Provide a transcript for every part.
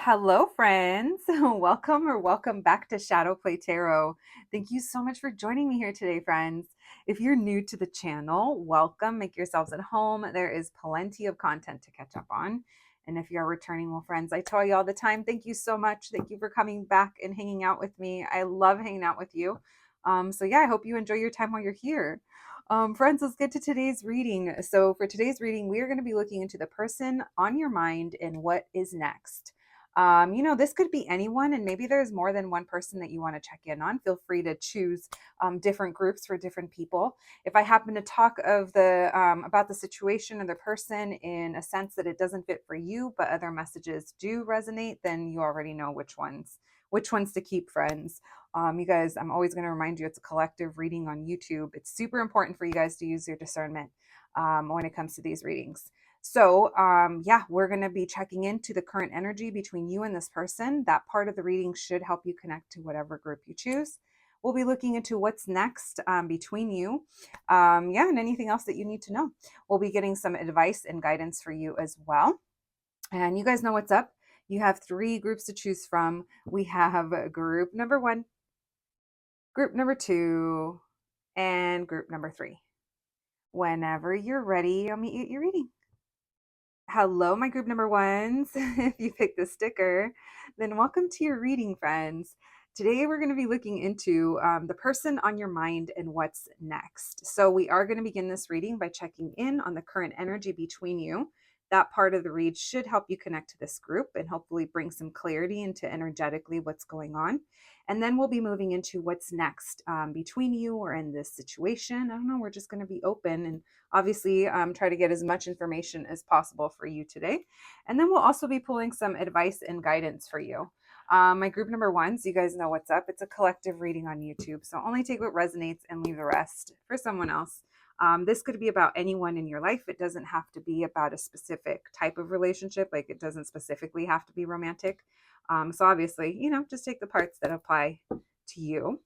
Hello, friends. Welcome back to Shadow Play Tarot. Thank you so much for joining me here today, friends. If you're new to the channel, welcome. Make yourselves at home. There is plenty of content to catch up on. And if you're returning, well, friends, I tell you all the time, thank you so much. Thank you for coming back and hanging out with me. I love hanging out with you. So I hope you enjoy your time while you're here. Friends, let's get to today's reading. So for today's reading, we are going to be looking into the person on your mind and what is next. This could be anyone, and maybe there's more than one person that you want to check in on. Feel free to choose different groups for different people. If I happen to talk of the about the situation or the person in a sense that it doesn't fit for you, but other messages do resonate, then you already know which ones to keep, friends. You guys, I'm always going to remind you, it's a collective reading on YouTube. It's super important for you guys to use your discernment when it comes to these readings. So we're going to be checking into the current energy between you and this person. That part of the reading should help you connect to whatever group you choose. We'll be looking into what's next between you. And anything else that you need to know. We'll be getting some advice and guidance for you as well. And you guys know what's up. You have 3 groups to choose from. We have group number 1, group number 2, and group number 3. Whenever you're ready, I'll meet you at your reading. Hello, my group number ones. If you picked the sticker, then welcome to your reading, friends. Today, we're going to be looking into the person on your mind and what's next. So, we are going to begin this reading by checking in on the current energy between you. That part of the read should help you connect to this group and hopefully bring some clarity into energetically what's going on. And then we'll be moving into what's next between you or in this situation. I don't know, we're just going to be open and obviously try to get as much information as possible for you today. And then we'll also be pulling some advice and guidance for you. My group number 1, so you guys know what's up. It's a collective reading on YouTube. So only take what resonates and leave the rest for someone else. This could be about anyone in your life. It doesn't have to be about a specific type of relationship. Like it doesn't specifically have to be romantic. So obviously, just take the parts that apply to you.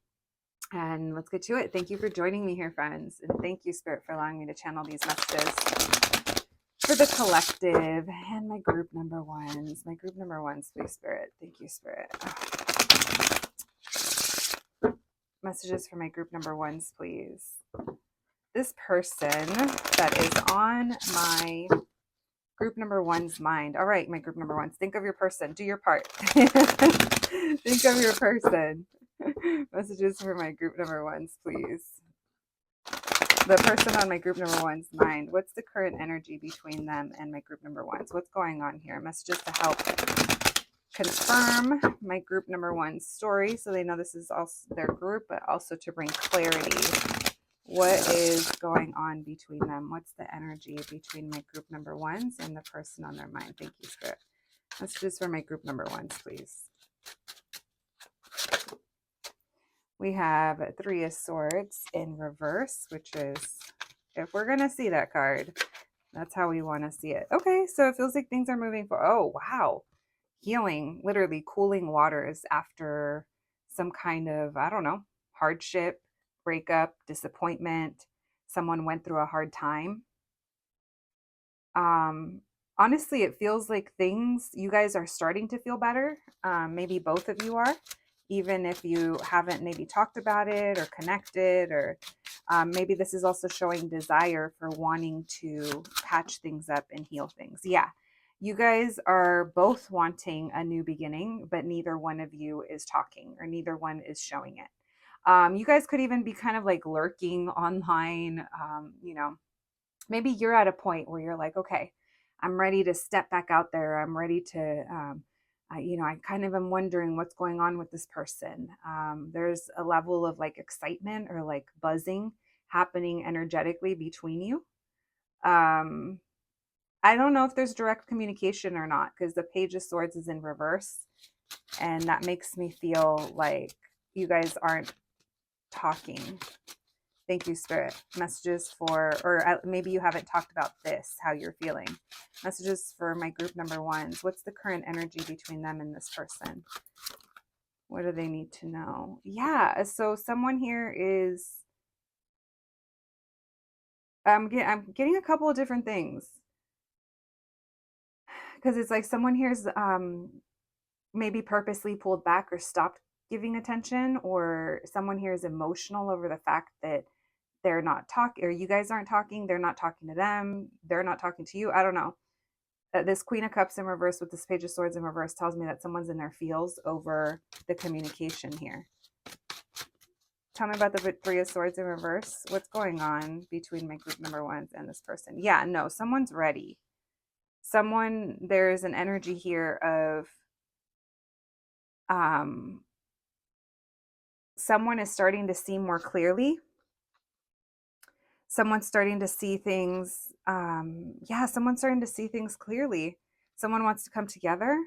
And let's get to it. Thank you for joining me here, friends. And thank you, Spirit, for allowing me to channel these messages for the collective and my group number 1s. My group number 1s, please, Spirit. Thank you, Spirit. Messages for my group number 1s, please. This person that is on my group number 1's mind. All right, my group number 1s. Think of your person. Do your part. Think of your person. Messages for my group number 1s, please. The person on my group number 1's mind. What's the current energy between them and my group number 1's? What's going on here? Messages to help confirm my group number 1's story so they know this is also their group, but also to bring clarity. What is going on between them? What's the energy between my group number 1's and the person on their mind? Thank you, Spirit. Messages for my group number 1's, please. We have 3 of Swords in reverse, which is, if we're going to see that card, that's how we want to see it. Okay, so it feels like things are moving forward. Oh, wow. Healing, literally cooling waters after some kind of, I don't know, hardship, breakup, disappointment. Someone went through a hard time. Honestly, it feels like you guys are starting to feel better. Maybe both of you are, even if you haven't maybe talked about it or connected, or maybe this is also showing desire for wanting to patch things up and heal things. Yeah, you guys are both wanting a new beginning, but neither one of you is talking or neither one is showing it. You guys could even be kind of like lurking online. Maybe you're at a point where you're like, okay, I'm ready to step back out there. I'm ready to, I kind of am wondering what's going on with this person. There's a level of like excitement or like buzzing happening energetically between you. I don't know if there's direct communication or not, because the Page of Swords is in reverse. And that makes me feel like you guys aren't talking. Thank you, Spirit. Messages for, or maybe you haven't talked about this, how you're feeling. Messages for my group number 1s. What's the current energy between them and this person? What do they need to know? Yeah, so someone here is, I'm getting a couple of different things. Because it's like someone here's maybe purposely pulled back or stopped giving attention, or someone here is emotional over the fact that they're not talking, or you guys aren't talking, they're not talking to them, they're not talking to you. I don't know. This Queen of Cups in reverse with this Page of Swords in reverse tells me that someone's in their feels over the communication here. Tell me about the Three of Swords in reverse. What's going on between my group number ones and this person? Yeah, no, someone's ready. There's an energy here of someone is starting to see more clearly. Someone's starting to see things. Someone's starting to see things clearly. Someone wants to come together.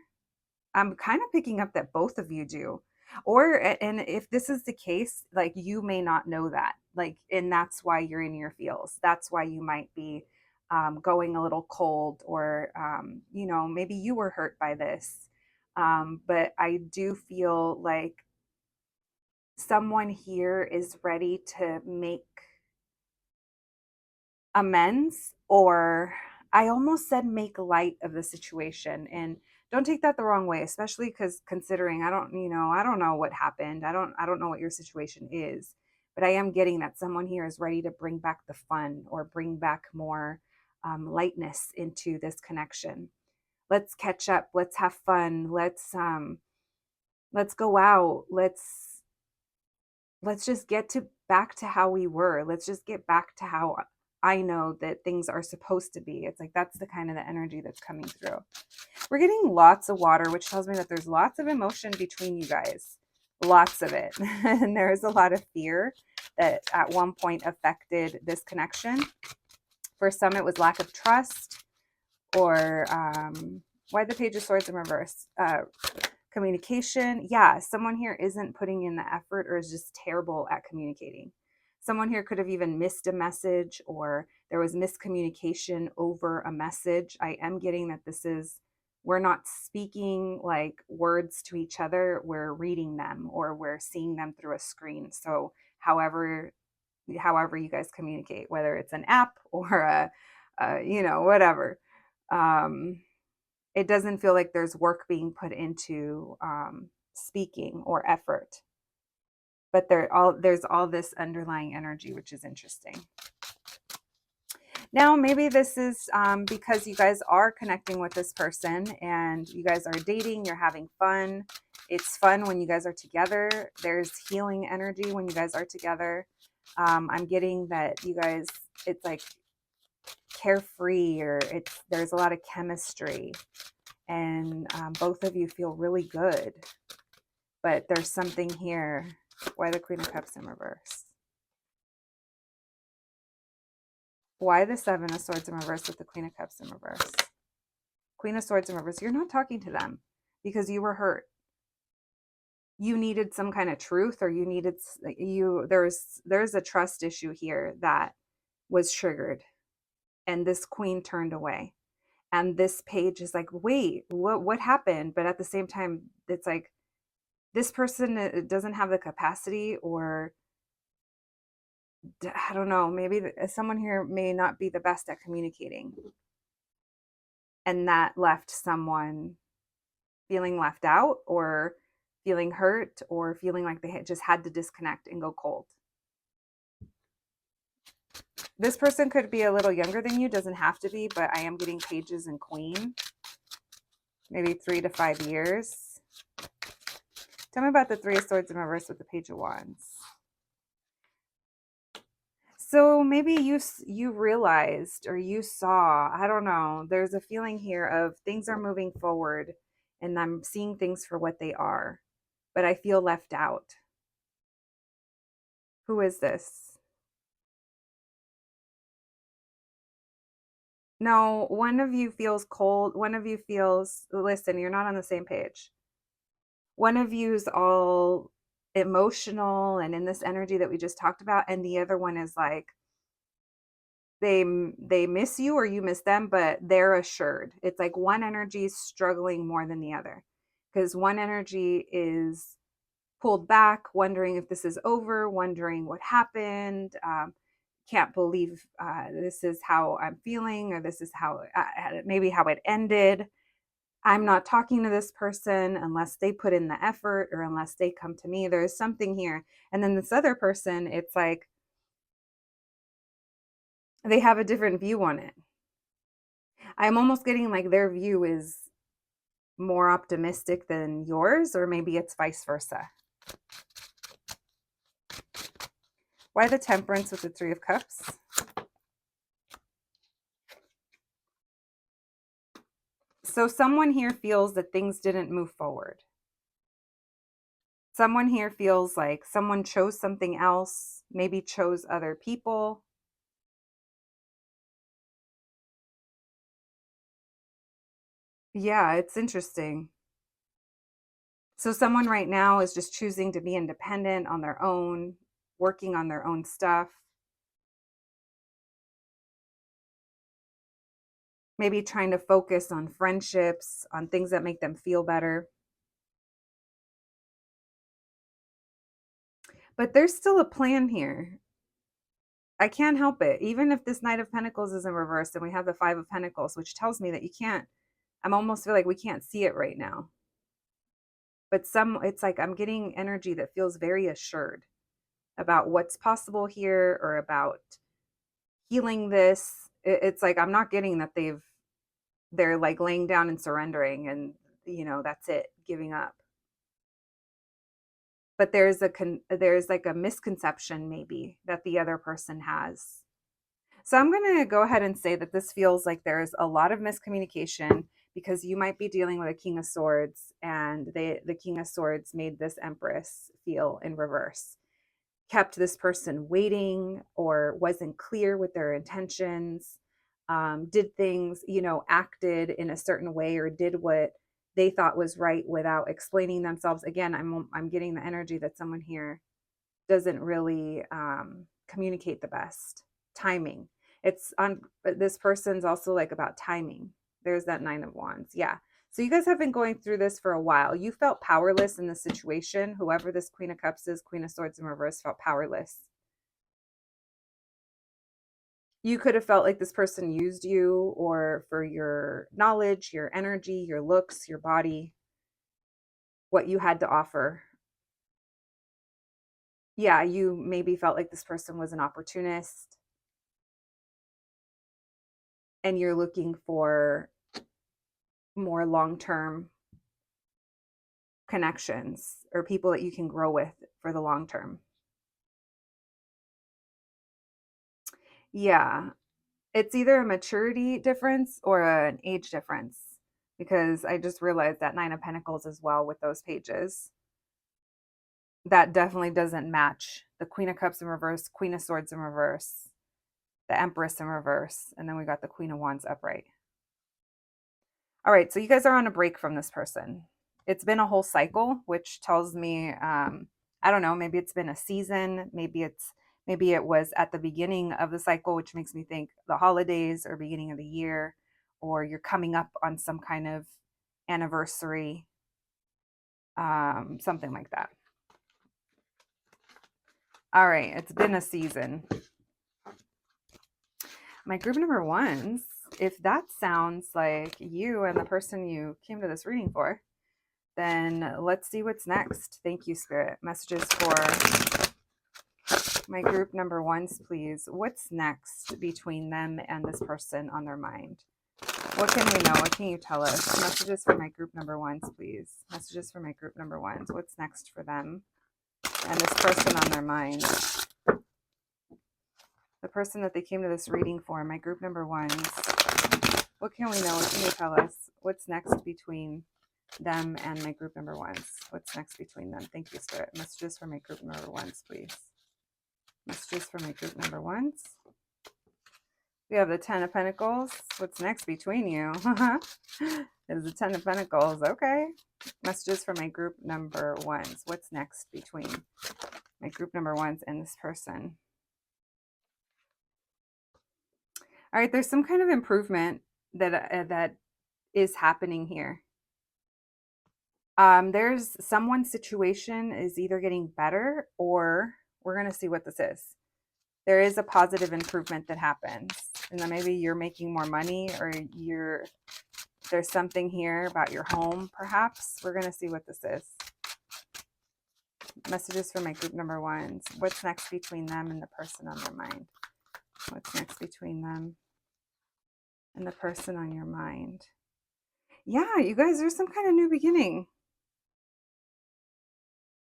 I'm kind of picking up that both of you do. And if this is the case, like, you may not know that, like, and that's why you're in your feels. That's why you might be going a little cold, or, maybe you were hurt by this. But I do feel like someone here is ready to make amends, or I almost said make light of the situation. And don't take that the wrong way, especially because, considering I don't know what happened. I don't know what your situation is, but I am getting that someone here is ready to bring back the fun, or bring back more lightness into this connection. Let's catch up. Let's have fun. Let's go out. Let's just get to back to how we were. Let's just get back to how I know that things are supposed to be. It's like, that's the kind of the energy that's coming through. We're getting lots of water, which tells me that there's lots of emotion between you guys. Lots of it. And there's a lot of fear that at one point affected this connection. For some, it was lack of trust, or why the Page of Swords in reverse? Communication. Yeah, someone here isn't putting in the effort, or is just terrible at communicating. Someone here could have even missed a message, or there was miscommunication over a message. I am getting that we're not speaking like words to each other, we're reading them, or we're seeing them through a screen. So however you guys communicate, whether it's an app or whatever. It doesn't feel like there's work being put into speaking or effort, but there's all this underlying energy, which is interesting. Now, maybe this is because you guys are connecting with this person, and you guys are dating, you're having fun. It's fun when you guys are together. There's healing energy when you guys are together. I'm getting that you guys, it's like carefree, or there's a lot of chemistry, and both of you feel really good. But there's something here. Why the Queen of Cups in reverse? Why the Seven of Swords in reverse with the Queen of Cups in reverse? Queen of Swords in reverse. You're not talking to them because you were hurt. You needed some kind of truth, or there's a trust issue here that was triggered, and this queen turned away. And this page is like, wait, what happened? But at the same time, it's like, this person doesn't have the capacity, or I don't know, maybe someone here may not be the best at communicating. And that left someone feeling left out, or feeling hurt, or feeling like they just had to disconnect and go cold. This person could be a little younger than you, doesn't have to be, but I am getting pages and queen. Maybe 3 to 5 years. Tell me about the Three of Swords in reverse with the Page of Wands. So maybe you realized, or you saw, I don't know, there's a feeling here of things are moving forward, and I'm seeing things for what they are, but I feel left out. Who is this? No, one of you feels cold. One of you feels, listen, you're not on the same page. One of you's all emotional and in this energy that we just talked about, and the other one is like, they miss you, or you miss them, but they're assured. It's like one energy is struggling more than the other, because one energy is pulled back, wondering if this is over, wondering what happened, can't believe this is how I'm feeling, or this is how maybe how it ended. I'm not talking to this person unless they put in the effort or unless they come to me. There's something here. And then this other person, it's like they have a different view on it. I'm almost getting like their view is more optimistic than yours, or maybe it's vice versa. Why the Temperance with the Three of Cups? So someone here feels that things didn't move forward. Someone here feels like someone chose something else, maybe chose other people. Yeah, it's interesting. So someone right now is just choosing to be independent on their own, working on their own stuff. Maybe trying to focus on friendships, on things that make them feel better. But there's still a plan here. I can't help it. Even if this Knight of Pentacles is in reverse and we have the Five of Pentacles, which tells me that you can't, I'm almost feel like we can't see it right now. But it's like I'm getting energy that feels very assured about what's possible here or about healing this. It's like I'm not getting that they're like laying down and surrendering and that's it, giving up. But there's like a misconception maybe that the other person has. So I'm going to go ahead and say that this feels like there's a lot of miscommunication because you might be dealing with a King of Swords, and the King of Swords made this Empress feel in reverse, kept this person waiting or wasn't clear with their intentions, did things, acted in a certain way or did what they thought was right without explaining themselves. Again, I'm getting the energy that someone here doesn't really communicate the best. Timing. It's on this person's also like about timing. There's that Nine of Wands. Yeah. So you guys have been going through this for a while. You felt powerless in the situation. Whoever this Queen of Cups is, Queen of Swords in reverse, felt powerless. You could have felt like this person used you or for your knowledge, your energy, your looks, your body, what you had to offer. Yeah, you maybe felt like this person was an opportunist and you're looking for more long-term connections or people that you can grow with for the long term. Yeah, it's either a maturity difference or an age difference because I just realized that Nine of Pentacles as well with those pages. That definitely doesn't match the Queen of Cups in reverse, Queen of Swords in reverse, the Empress in reverse, and then we got the Queen of Wands upright. All right, so you guys are on a break from this person. It's been a whole cycle, which tells me, I don't know, maybe it's been a season, maybe it was at the beginning of the cycle, which makes me think the holidays or beginning of the year, or you're coming up on some kind of anniversary, something like that. All right, it's been a season. My group number ones, if that sounds like you and the person you came to this reading for, then let's see what's next. Thank you, Spirit. Messages for my group number ones, please. What's next between them and this person on their mind? What can we know? What can you tell us? Messages for my group number ones, please. Messages for my group number ones. What's next for them and this person on their mind? The person that they came to this reading for, my group number ones. What can we know? What can you tell us? What's next between them and my group number ones? What's next between them? Thank you, Spirit. Messages for my group number ones, please. Messages for my group number ones. We have the Ten of Pentacles. What's next between you? There's the Ten of Pentacles. Okay. Messages for my group number ones. What's next between my group number ones and this person? All right. There's some kind of improvement that is happening here. There's someone's situation is either getting better or we're going to see what this is. There is a positive improvement that happens. And then maybe you're making more money or There's something here about your home, perhaps. We're going to see what this is. Messages for my group number ones. What's next between them and the person on their mind? What's next between them and the person on your mind? Yeah, you guys, there's some kind of new beginning.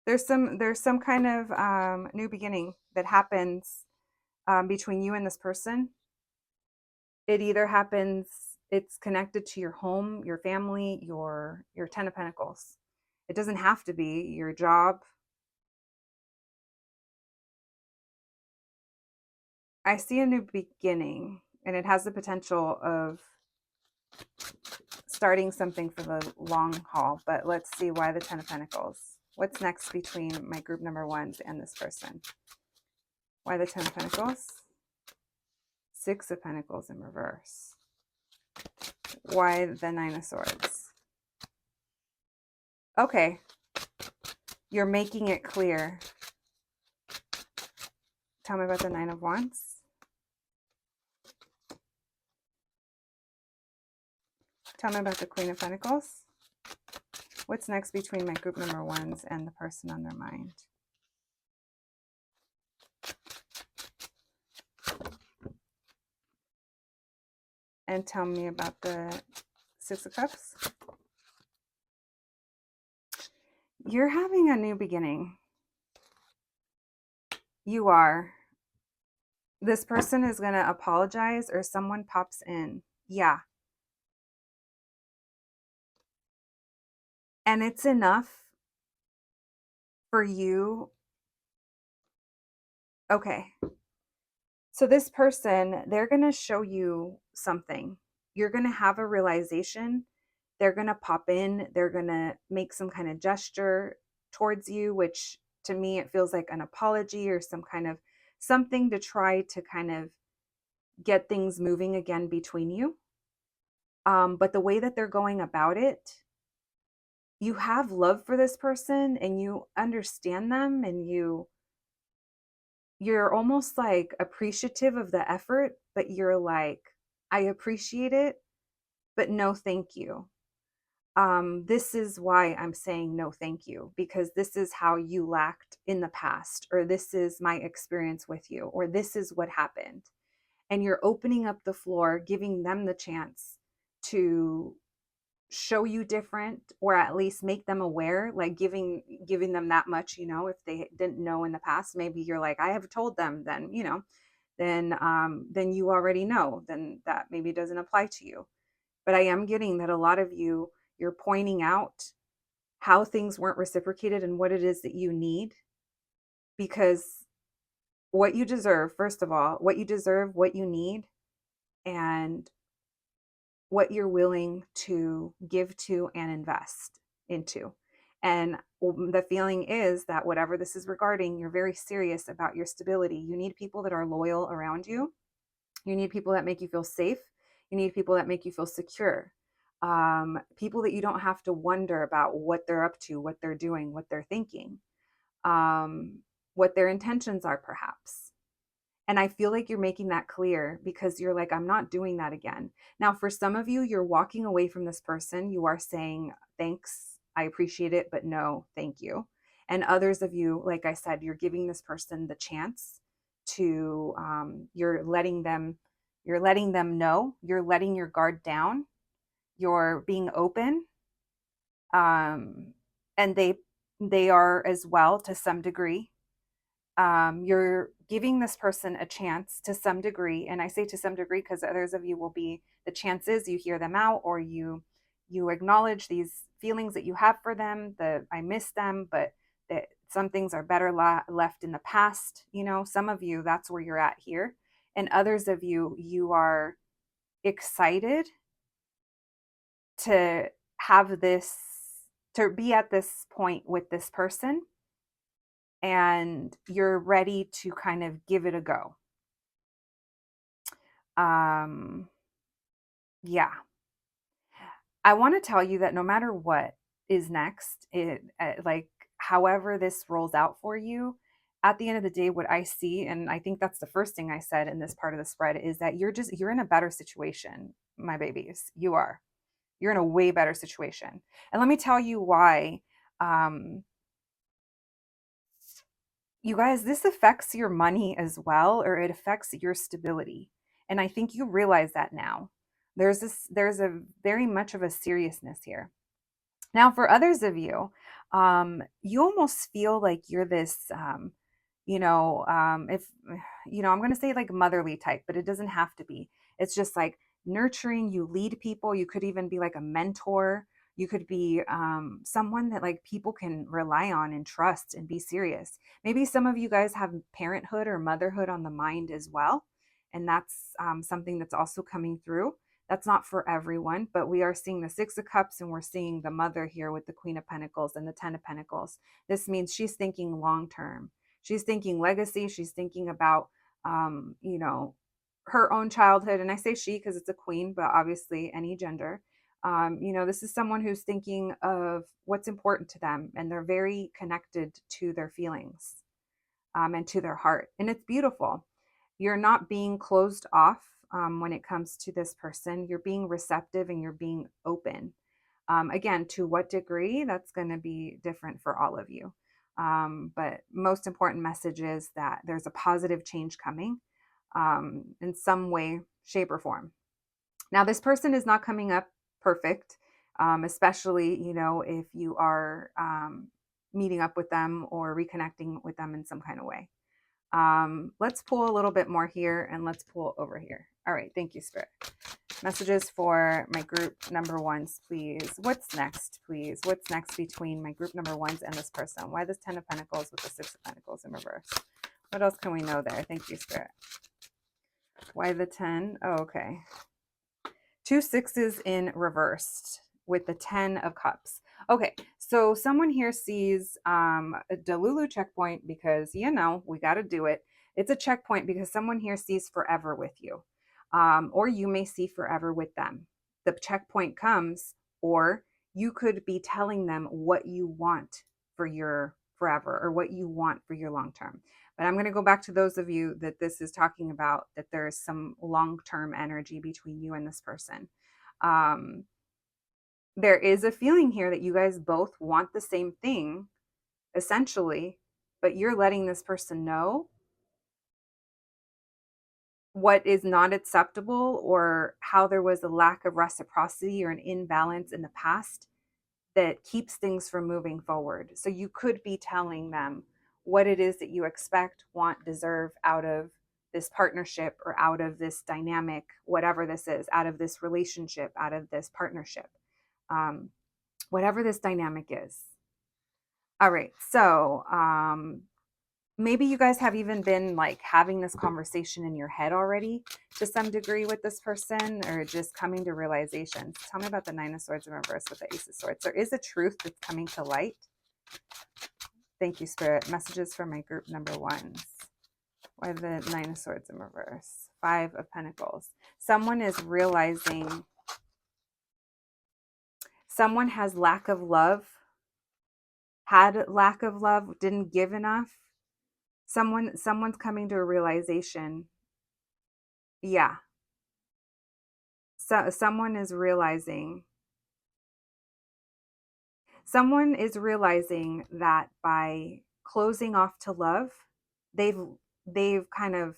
There's some kind of new beginning that happens between you and this person. It either happens, it's connected to your home, your family, your 10 of Pentacles. It doesn't have to be your job. I see a new beginning, and it has the potential of starting something for the long haul. But let's see why the 10 of Pentacles. What's next between my group number ones and this person? Why the 10 of Pentacles? 6 of Pentacles in reverse. Why the 9 of Swords? Okay. You're making it clear. Tell me about the 9 of Wands. Tell me about the Queen of Pentacles. What's next between my group number ones and the person on their mind? And tell me about the 6 of Cups. You're having a new beginning. You are. This person is going to apologize, or someone pops in. Yeah. And it's enough for you. Okay. So this person, they're going to show you something. You're going to have a realization. They're going to pop in. They're going to make some kind of gesture towards you, which to me, it feels like an apology or some kind of something to try to kind of get things moving again between you. But the way that they're going about it, you have love for this person and you understand them, and you're almost like appreciative of the effort, but you're like, I appreciate it, but no thank you. This is why I'm saying no thank you, because this is how you lacked in the past, or this is my experience with you, or this is what happened. And you're opening up the floor, giving them the chance to show you different, or at least make them aware, like giving them that much, if they didn't know in the past. Maybe you're like, I have told them, then then you already know, then that maybe doesn't apply to you. But I am getting that a lot of you're pointing out how things weren't reciprocated and what it is that you need, because what you deserve, first of all, what you deserve, what you need, and what you're willing to give to and invest into. And the feeling is that whatever this is regarding, you're very serious about your stability. You need people that are loyal around you. You need people that make you feel safe. You need people that make you feel secure. People that you don't have to wonder about what they're up to, what they're doing, what they're thinking, what their intentions are, perhaps. And I feel like you're making that clear, because you're like, I'm not doing that again. Now, for some of you, you're walking away from this person. You are saying, thanks, I appreciate it, but no, thank you. And others of you, like I said, you're giving this person the chance to, you're letting them know, you're letting your guard down, you're being open. And they are as well, to some degree. You're giving this person a chance to some degree. And I say to some degree because others of you will be, the chances you hear them out, or you acknowledge these feelings that you have for them, that I miss them, but that some things are better left in the past. Some of you, that's where you're at here. And others of you, you are excited to have this, to be at this point with this person, and you're ready to kind of give it a go. Yeah. I want to tell you that no matter what is next, like however this rolls out for you, at the end of the day, what I see, and I think that's the first thing I said in this part of the spread, is that you're in a better situation, my babies. You are. You're in a way better situation. And let me tell you why. Um, you guys, this affects your money as well, or it affects your stability. And I think you realize that now. There's a very much of a seriousness here. Now, for others of you, you almost feel like you're this, if, I'm going to say like motherly type, but it doesn't have to be. It's just like nurturing, you lead people. You could even be like a mentor. You could be someone that like people can rely on and trust and be serious. Maybe some of you guys have parenthood or motherhood on the mind as well. And that's something that's also coming through. That's not for everyone, but we are seeing the Six of Cups and we're seeing the mother here with the Queen of Pentacles and the Ten of Pentacles. This means she's thinking long term. She's thinking legacy. She's thinking about, her own childhood. And I say she because it's a queen, but obviously any gender. This is someone who's thinking of what's important to them and they're very connected to their feelings and to their heart. And it's beautiful. You're not being closed off when it comes to this person. You're being receptive and you're being open. Again, to what degree, that's going to be different for all of you. But most important message is that there's a positive change coming in some way, shape, or form. Now, this person is not coming up perfect, especially, if you are meeting up with them or reconnecting with them in some kind of way. Let's pull a little bit more here and let's pull over here. All right. Thank you, Spirit. Messages for my group number ones, please. What's next, please? What's next between my group number ones and this person? Why this 10 of Pentacles with the 6 of Pentacles in reverse? What else can we know there? Thank you, Spirit. Why the 10? Oh, okay. 2 6s in reversed with the 10 of Cups. Okay, so someone here sees a Delulu checkpoint because, we got to do it. It's a checkpoint because someone here sees forever with you, or you may see forever with them. The checkpoint comes, or you could be telling them what you want for your forever or what you want for your long term. But I'm going to go back to those of you that this is talking about, that there's some long-term energy between you and this person. There is a feeling here that you guys both want the same thing, essentially, but you're letting this person know what is not acceptable or how there was a lack of reciprocity or an imbalance in the past that keeps things from moving forward. So you could be telling them what it is that you expect, want, deserve out of this partnership or out of this dynamic, whatever this is, out of this relationship, out of this partnership, whatever this dynamic is. All right. So maybe you guys have even been like having this conversation in your head already to some degree with this person, or just coming to realizations. Tell me about the 9 of Swords in reverse with the Ace of Swords. There is a truth that's coming to light. Thank you, Spirit. Messages for my group number ones. Why the 9 of Swords in reverse? 5 of Pentacles. Someone is realizing someone has lack of love, had lack of love, didn't give enough. Someone's coming to a realization. Yeah. So someone is realizing that by closing off to love, they've kind of,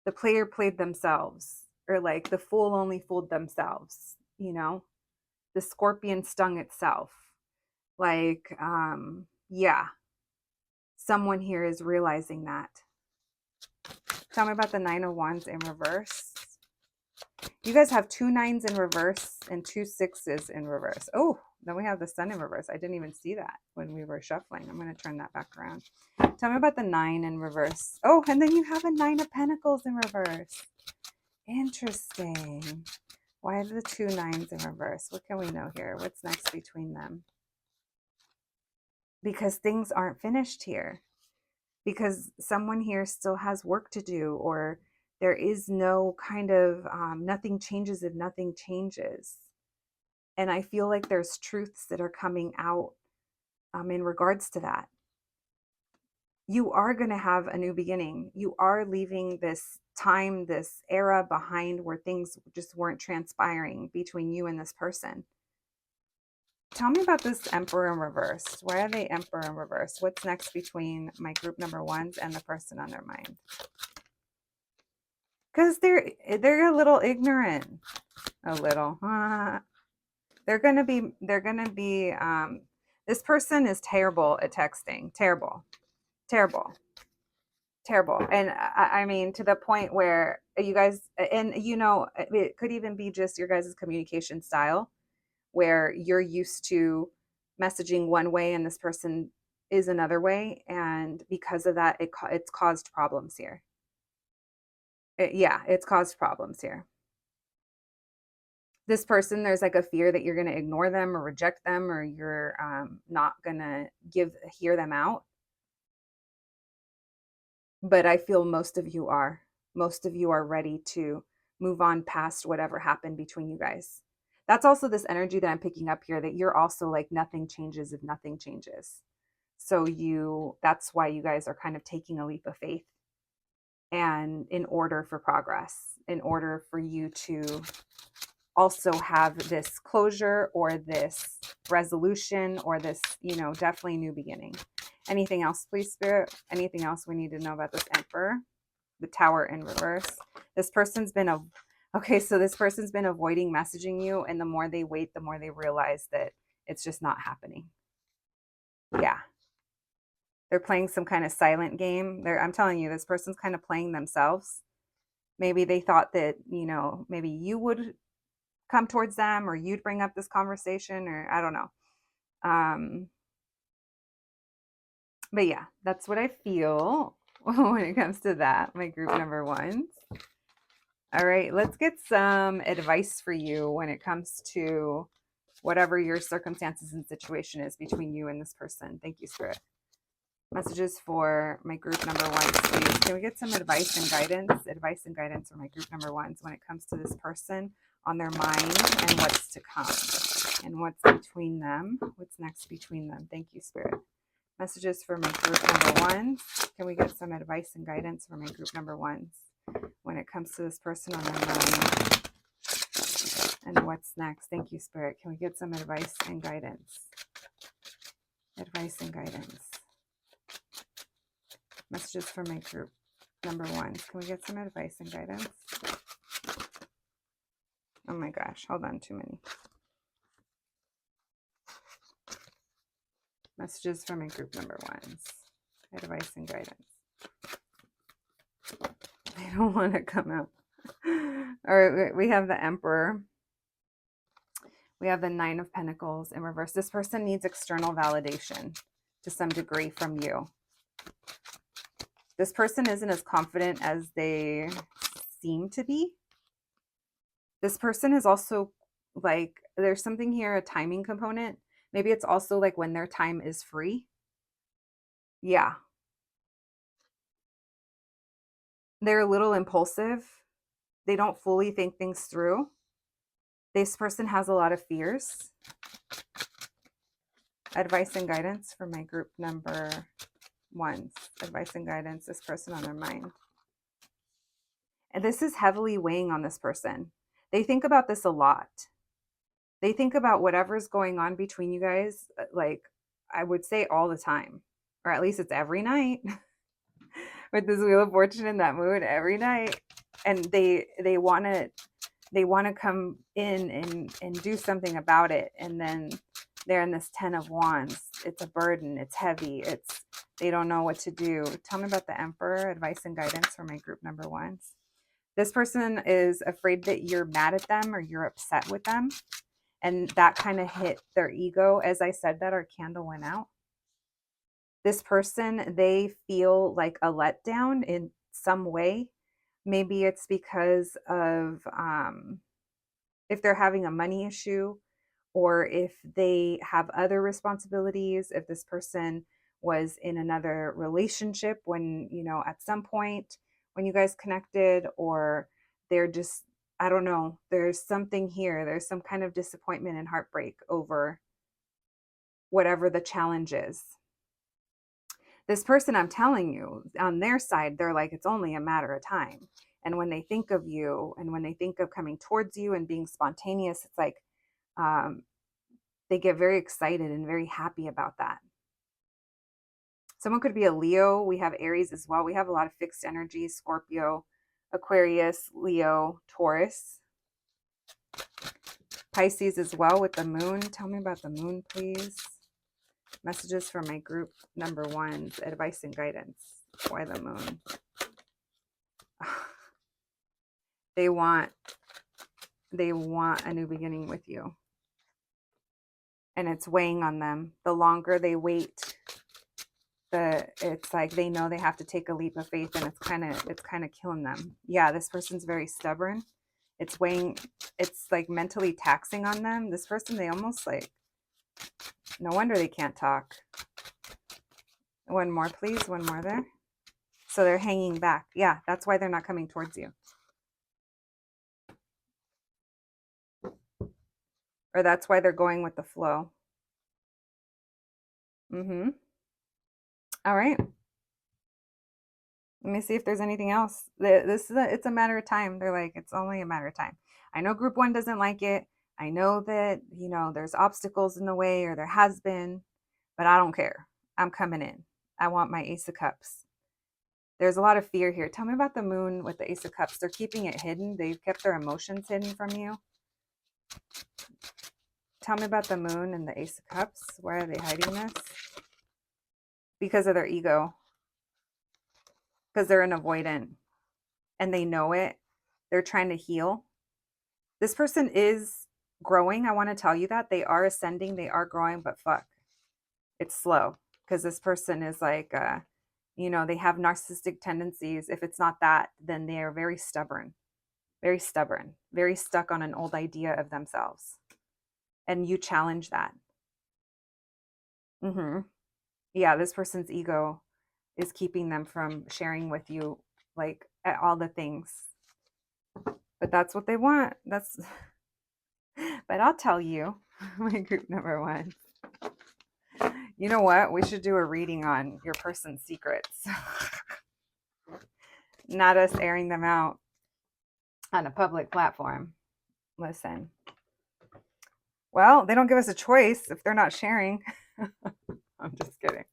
the player played themselves, or like the fool only fooled themselves, the scorpion stung itself. Like, yeah, someone here is realizing that. Tell me about the 9 of Wands in reverse. You guys have 2 9s in reverse and 2 6s in reverse. Oh, then we have the Sun in reverse. I didn't even see that when we were shuffling. I'm going to turn that back around. Tell me about the 9 in reverse. Oh, and then you have a 9 of Pentacles in reverse. Interesting. Why are the 2 9s in reverse? What can we know here? What's next between them? Because things aren't finished here. Because someone here still has work to do, or there is no kind of, nothing changes if nothing changes. And I feel like there's truths that are coming out in regards to that. you are going to have a new beginning. You are leaving this time, this era behind where things just weren't transpiring between you and this person. Tell me about this Emperor in reverse. Why are they Emperor in reverse? What's next between my group number ones and the person on their mind? Because they're a little ignorant. A little. They're gonna be this person is terrible at texting. Terrible. Terrible. Terrible. And I mean, to the point where you guys, and it could even be just your guys' communication style, where you're used to messaging one way and this person is another way, and because of that, it's caused problems here. It's caused problems here. This person, there's like a fear that you're going to ignore them or reject them, or you're not going to hear them out. But I feel most of you are ready to move on past whatever happened between you guys. That's also this energy that I'm picking up here, that you're also like, nothing changes if nothing changes. So that's why you guys are kind of taking a leap of faith. And in order for progress, in order for you to also have this closure or this resolution or this, definitely new beginning. Anything else, please, Spirit? Anything else we need to know about this Emperor? The Tower in reverse. This person's been this person's been avoiding messaging you, and the more they wait, the more they realize that it's just not happening. Yeah. They're playing some kind of silent game. I'm telling you, this person's kind of playing themselves. Maybe they thought that, maybe you would come towards them or you'd bring up this conversation, or I don't know. But yeah, that's what I feel when it comes to that, my group number ones. All right, let's get some advice for you when it comes to whatever your circumstances and situation is between you and this person. Thank you, Spirit. Messages for my group number ones, please. Can we get some advice and guidance? Advice and guidance for my group number ones when it comes to this person, on their mind, and what's to come, and what's between them. What's next between them? Thank you, Spirit. Messages for my group number ones. Can we get some advice and guidance for my group number ones when it comes to this person on their mind, and what's next? Thank you, Spirit. Can we get some advice and guidance? Advice and guidance. Messages for my group number ones. Can we get some advice and guidance? Oh my gosh, hold on, too many. Messages for my group number ones. Advice and guidance. They don't want to come out. All right, we have the Emperor. We have the Nine of Pentacles in reverse. This person needs external validation to some degree from you. This person isn't as confident as they seem to be. This person is also like, there's something here, a timing component. Maybe it's also like when their time is free. Yeah. They're a little impulsive. They don't fully think things through. This person has a lot of fears. Advice and guidance for my group number ones. Advice and guidance, this person on their mind. And this is heavily weighing on this person. They think about this a lot. They think about whatever's going on between you guys, like I would say all the time, or at least it's every night. With this Wheel of Fortune in that mood, every night. And they want to come in and do something about it. And then they're in this 10 of Wands. It's a burden. It's heavy. They don't know what to do. Tell me about the Emperor. Advice and guidance for my group number ones. This person is afraid that you're mad at them or you're upset with them. And that kind of hit their ego. As I said that, our candle went out. This person, they feel like a letdown in some way. Maybe it's because of if they're having a money issue, or if they have other responsibilities, if this person was in another relationship when, at some point when you guys connected, or they're just, I don't know, there's something here. There's some kind of disappointment and heartbreak over whatever the challenge is. This person, I'm telling you, on their side, they're like, it's only a matter of time. And when they think of you and when they think of coming towards you and being spontaneous, it's like um, they get very excited and very happy about that. Someone could be a Leo. We have Aries as well. We have a lot of fixed energies: Scorpio, Aquarius, Leo, Taurus, Pisces as well with the moon. Tell me about the moon, please. Messages for my group number ones, advice and guidance. Why the moon? They want a new beginning with you. And it's weighing on them. The longer they wait, it's like they know they have to take a leap of faith, and it's kind of killing them. Yeah, this person's very stubborn. It's weighing, it's like mentally taxing on them. This person, they almost like, no wonder they can't talk. One more, please. One more there. So they're hanging back. Yeah, that's why they're not coming towards you. Or that's why they're going with the flow. All right. Let me see if there's anything else. It's a matter of time. They're like, it's only a matter of time. I know group one doesn't like it. I know that, there's obstacles in the way, or there has been, but I don't care. I'm coming in. I want my Ace of Cups. There's a lot of fear here. Tell me about the moon with the Ace of Cups. They're keeping it hidden. They've kept their emotions hidden from you. Tell me about the moon and the Ace of Cups. Why are they hiding this? Because of their ego. Because they're an avoidant. And they know it. They're trying to heal. This person is growing. I want to tell you that. They are ascending. They are growing. But fuck. It's slow. Because this person is like... they have narcissistic tendencies. If it's not that, then they are very stubborn, very stuck on an old idea of themselves. And you challenge that. Yeah, this person's ego is keeping them from sharing with you, like, all the things. But that's what they want. But I'll tell you, my group number one. You know what? We should do a reading on your person's secrets. Not us airing them out on a public platform. Listen. Well, they don't give us a choice if they're not sharing. I'm just kidding.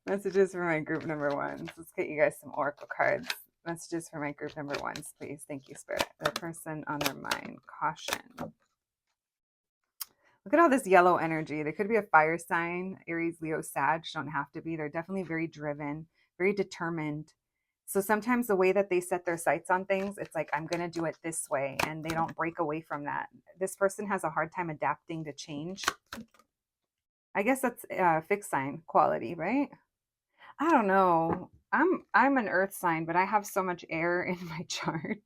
Messages for my group number ones. Let's get you guys some oracle cards. Messages for my group number ones, please. Thank you, Spirit. The person on their mind. Caution. Look at all this yellow energy. They could be a fire sign. Aries, Leo, Sag. Don't have to be. They're definitely very driven, very determined. So sometimes the way that they set their sights on things, it's like, I'm going to do it this way. And they don't break away from that. This person has a hard time adapting to change. I guess that's fixed sign quality, right? I don't know. I'm an earth sign, but I have so much air in my chart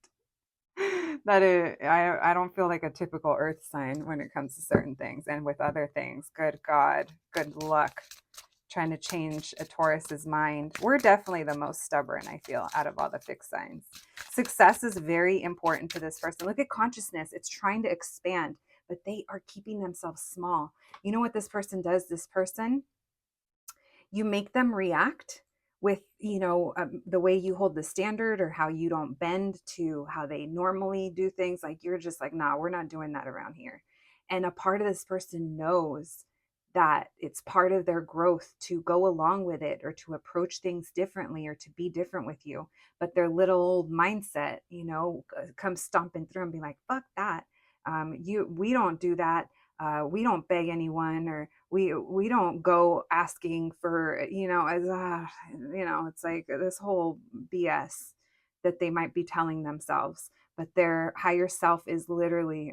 that I don't feel like a typical earth sign when it comes to certain things. And with other things, good God, good luck trying to change a Taurus's mind. We're definitely the most stubborn, I feel, out of all the fixed signs. Success is very important to this person. Look at consciousness. It's trying to expand, but they are keeping themselves small. You know what this person does? This person, you make them react with, the way you hold the standard, or how you don't bend to how they normally do things. Like, you're just like, nah, we're not doing that around here. And a part of this person knows that it's part of their growth to go along with it, or to approach things differently, or to be different with you. But their little old mindset, comes stomping through and be like, fuck that. We don't do that. We don't beg anyone, or we don't go asking for, it's like this whole BS that they might be telling themselves. But their higher self is literally,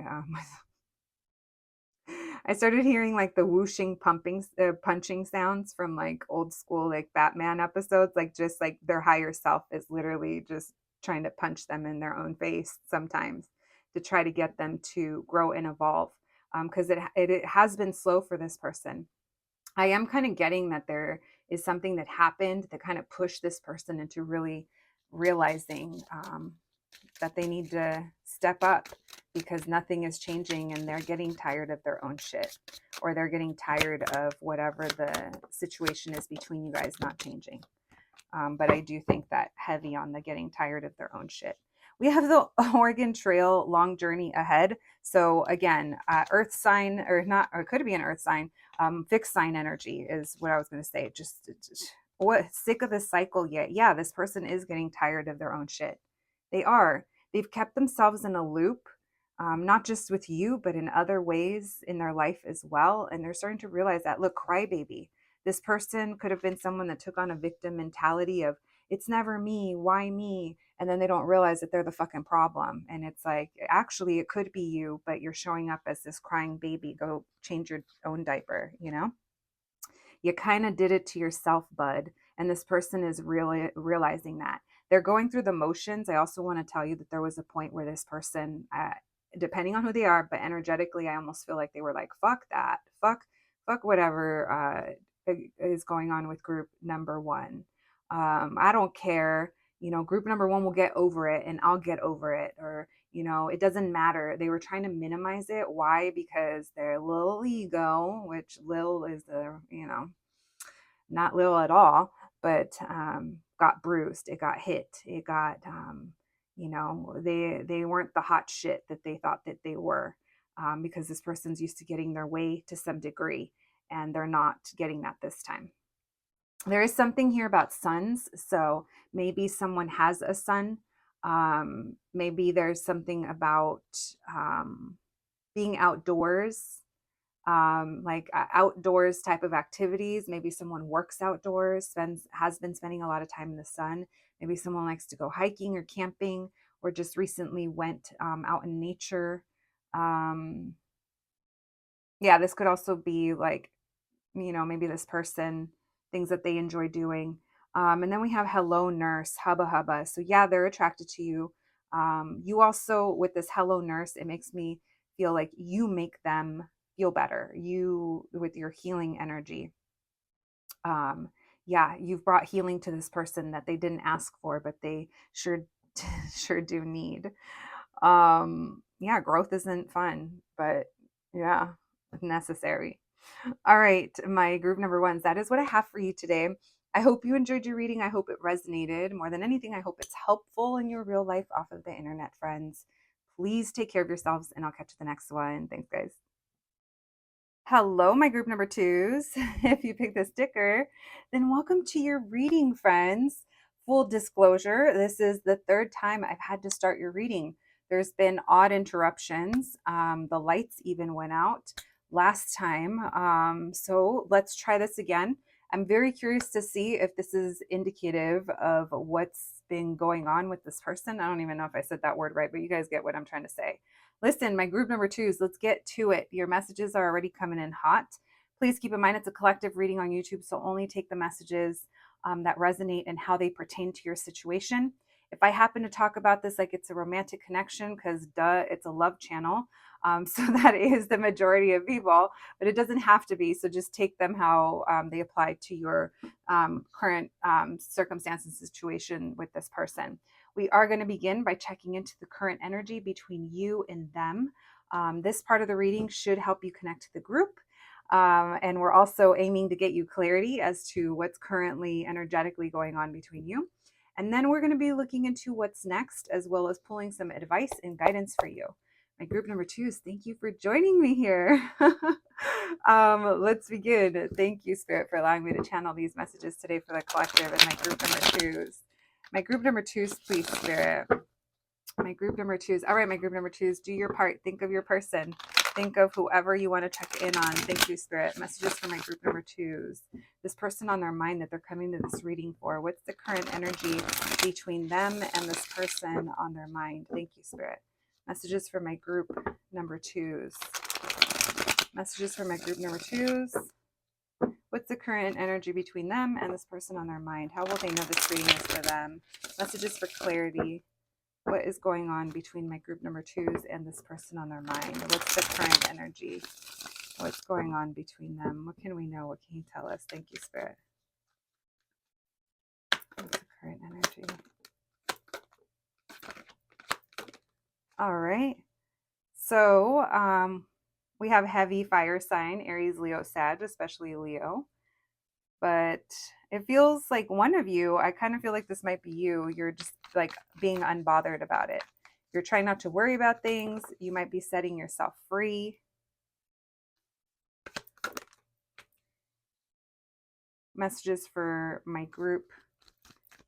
I started hearing like the whooshing punching sounds from like old school, like Batman episodes, like just like their higher self is literally just trying to punch them in their own face sometimes, to try to get them to grow and evolve. Because it has been slow for this person. I am kind of getting that there is something that happened that kind of pushed this person into really realizing that they need to step up because nothing is changing and they're getting tired of their own shit, or they're getting tired of whatever the situation is between you guys not changing. But I do think that heavy on the getting tired of their own shit. We have the Oregon Trail long journey ahead. So again, earth sign, or not, or it could be an earth sign, fixed sign energy is what I was going to say. Just what, sick of this cycle yet? Yeah, this person is getting tired of their own shit. They are. They've kept themselves in a loop, not just with you, but in other ways in their life as well. And they're starting to realize that, look, crybaby. This person could have been someone that took on a victim mentality of, it's never me, why me? And then they don't realize that they're the fucking problem. And it's like, actually, it could be you, but you're showing up as this crying baby. Go change your own diaper, you know? You kind of did it to yourself, bud. And this person is really realizing that. They're going through the motions. I also want to tell you that there was a point where this person, depending on who they are, but energetically, I almost feel like they were like, fuck that. Fuck whatever is going on with group number one. I don't care. You know, group number one will get over it and I'll get over it. Or, you know, it doesn't matter. They were trying to minimize it. Why? Because their little ego, which Lil is the, you know, not Lil at all, but got bruised. It got hit. It got, you know, they weren't the hot shit that they thought that they were, because this person's used to getting their way to some degree, and they're not getting that this time. There is something here about sons. So maybe someone has a son. Maybe there's something about being outdoors, like outdoors type of activities. Maybe someone works outdoors, has been spending a lot of time in the sun. Maybe someone likes to go hiking or camping, or just recently went out in nature. Um, yeah, this could also be like, you know, maybe this person, things that they enjoy doing. And then we have hello nurse, hubba hubba. So yeah, they're attracted to you. You also, with this hello nurse, it makes me feel like you make them feel better. You, with your healing energy. Um, yeah, you've brought healing to this person that they didn't ask for, but they sure sure do need. Yeah, growth isn't fun, but yeah, necessary. All right, my group number ones, that is what I have for you today. I hope you enjoyed your reading. I hope it resonated. More than anything, I hope it's helpful in your real life off of the internet, friends. Please take care of yourselves, and I'll catch you the next one. Thanks, guys. Hello, my group number twos. If you picked this sticker, then welcome to your reading, friends. Full disclosure, this is the third time I've had to start your reading. There's been odd interruptions. The lights even went out last time. So let's try this again. I'm very curious to see if this is indicative of what's been going on with this person. I don't even know if I said that word right, but you guys get what I'm trying to say. Listen, my group number twos, let's get to it. Your messages are already coming in hot. Please keep in mind it's a collective reading on YouTube, so only take the messages that resonate and how they pertain to your situation. If I happen to talk about this like it's a romantic connection, because duh, it's a love channel. So that is the majority of people, but it doesn't have to be. So just take them how they apply to your current circumstance and situation with this person. We are going to begin by checking into the current energy between you and them. This part of the reading should help you connect to the group. And we're also aiming to get you clarity as to what's currently energetically going on between you. And then we're going to be looking into what's next, as well as pulling some advice and guidance for you. My group number twos, thank you for joining me here. Let's begin. Thank you, Spirit, for allowing me to channel these messages today for the collective and my group number twos. My group number twos, please, Spirit. My group number twos. All right, my group number twos, do your part. Think of your person. Think of whoever you want to check in on. Thank you, Spirit. Messages for my group number twos. This person on their mind that they're coming to this reading for. What's the current energy between them and this person on their mind? Thank you, Spirit. Messages for my group number twos. Messages for my group number twos. What's the current energy between them and this person on their mind? How will they know this reading is for them? Messages for clarity. What is going on between my group number twos and this person on their mind? What's the current energy? What's going on between them? What can we know? What can you tell us? Thank you, Spirit. What's the current energy? All right. So we have heavy fire sign, Aries, Leo, Sag, especially Leo. But it feels like one of you, I kind of feel like this might be you. You're just like being unbothered about it. You're trying not to worry about things. You might be setting yourself free. Messages for my group.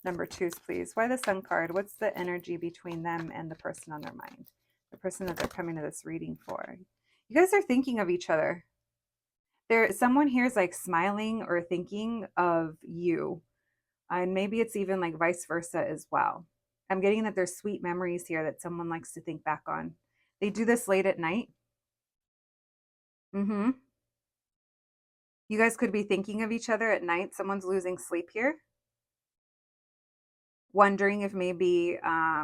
Number 2s, please. Why the Sun card? What's the energy between them and the person on their mind? The person that they're coming to this reading for. You guys are thinking of each other. Someone here is like smiling or thinking of you. And maybe it's even like vice versa as well. I'm getting that there's sweet memories here that someone likes to think back on. They do this late at night. Mm-hmm. You guys could be thinking of each other at night. Someone's losing sleep here. Wondering if maybe, I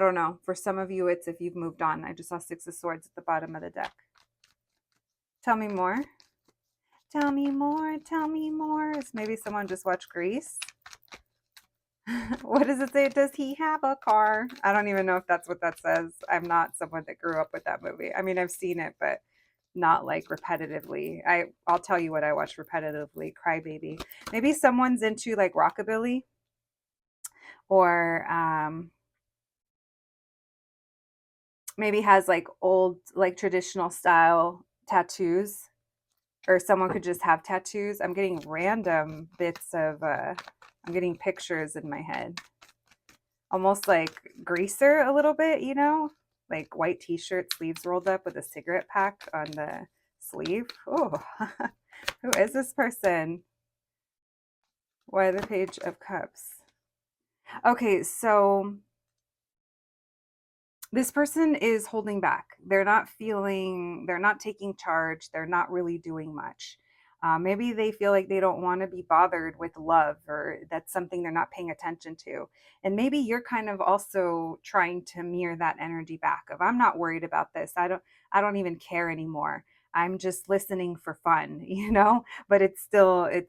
don't know. For some of you, it's if you've moved on. I just saw 6 of Swords at the bottom of the deck. Tell me more. Tell me more. Tell me more. It's maybe someone just watched Grease. What does it say? Does he have a car? I don't even know if that's what that says. I'm not someone that grew up with that movie. I mean, I've seen it, but not like repetitively. I'll tell you what I watch repetitively. Crybaby. Maybe someone's into like rockabilly or maybe has like old, like traditional style tattoos, or someone could just have tattoos. I'm getting random bits of, I'm getting pictures in my head. Almost like Greaser a little bit, you know, like white t-shirt, sleeves rolled up with a cigarette pack on the sleeve. Oh, who is this person? Why the Page of Cups? Okay, so this person is holding back. They're not taking charge. They're not really doing much. Maybe they feel like they don't want to be bothered with love, or that's something they're not paying attention to. And maybe you're kind of also trying to mirror that energy back of, I'm not worried about this. I don't even care anymore. I'm just listening for fun, you know, but it's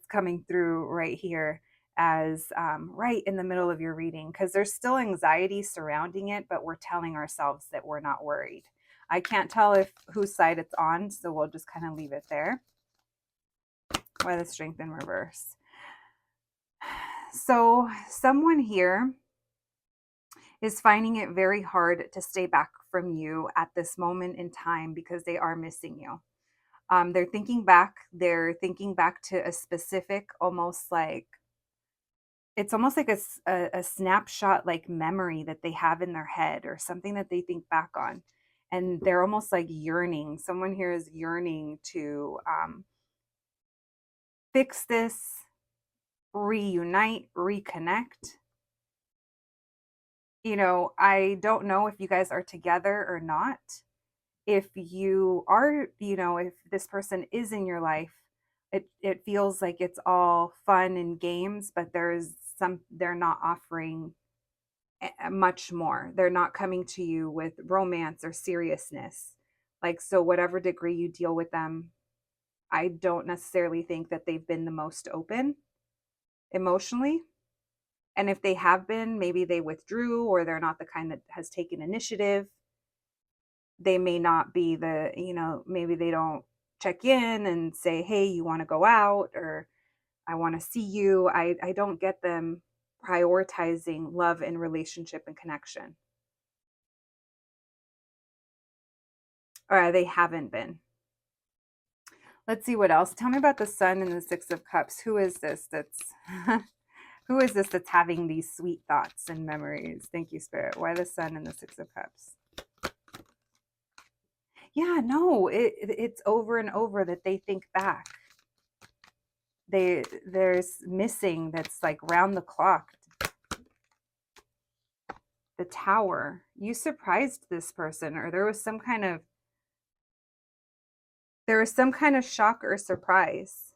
coming through right here as right in the middle of your reading, because there's still anxiety surrounding it, but we're telling ourselves that we're not worried. I can't tell if whose side it's on, so we'll just kind of leave it there. Why the Strength in reverse? So someone here is finding it very hard to stay back from you at this moment in time because they are missing you. They're thinking back. They're thinking back to a specific, almost like it's almost like a snapshot like memory that they have in their head, or something that they think back on, and they're almost like yearning. Someone here is yearning to fix this, reunite, reconnect. You know, I don't know if you guys are together or not. If you are, you know, if this person is in your life, it feels like it's all fun and games, but they're not offering much more. They're not coming to you with romance or seriousness. Like, so whatever degree you deal with them, I don't necessarily think that they've been the most open emotionally. And if they have been, maybe they withdrew, or they're not the kind that has taken initiative. They may not be the, you know, maybe they don't check in and say, hey, you want to go out, or I want to see you. I don't get them prioritizing love and relationship and connection. Or they haven't been. Let's see what else. Tell me about the Sun and the 6 of Cups. Who is this that's who is this that's having these sweet thoughts and memories? Thank you, Spirit. Why the Sun and the 6 of Cups? Yeah, no, it's over and over that they think back. There's missing that's like round the clock. The Tower. You surprised this person, or there was some kind of shock or surprise.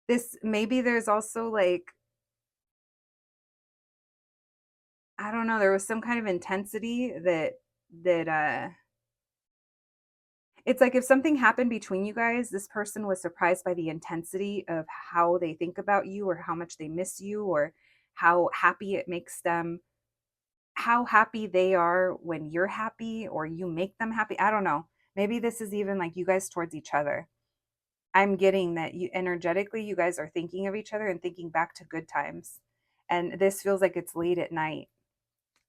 This, maybe there's also like, I don't know, there was some kind of intensity that it's like if something happened between you guys, this person was surprised by the intensity of how they think about you, or how much they miss you, or how happy it makes them how happy they are when you're happy or you make them happy. I don't know. Maybe this is even like you guys towards each other. I'm getting that you energetically, you guys are thinking of each other and thinking back to good times. And this feels like it's late at night.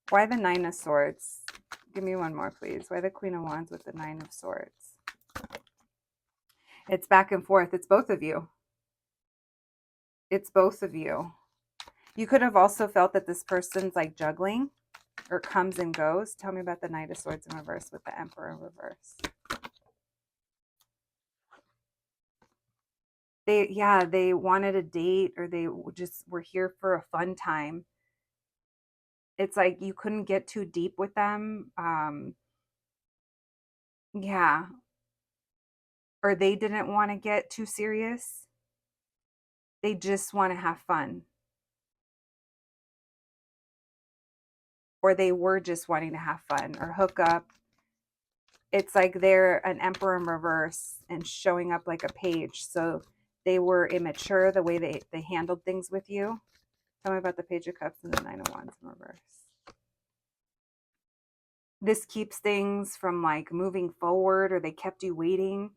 Why the Nine of Swords? Give me one more, please. Why the Queen of Wands with the Nine of Swords? It's back and forth. It's both of you. It's both of you. You could have also felt that this person's like juggling or comes and goes. Tell me about the Knight of Swords in reverse with the Emperor in reverse. They wanted a date, or they just were here for a fun time. It's like you couldn't get too deep with them. Yeah. Or they didn't want to get too serious. They just want to have fun. Or they were just wanting to have fun or hook up. It's like they're an Emperor in reverse and showing up like a page. So they were immature the way they handled things with you. Tell me about the Page of Cups and the Nine of Wands in reverse. This keeps things from like moving forward, or they kept you waiting.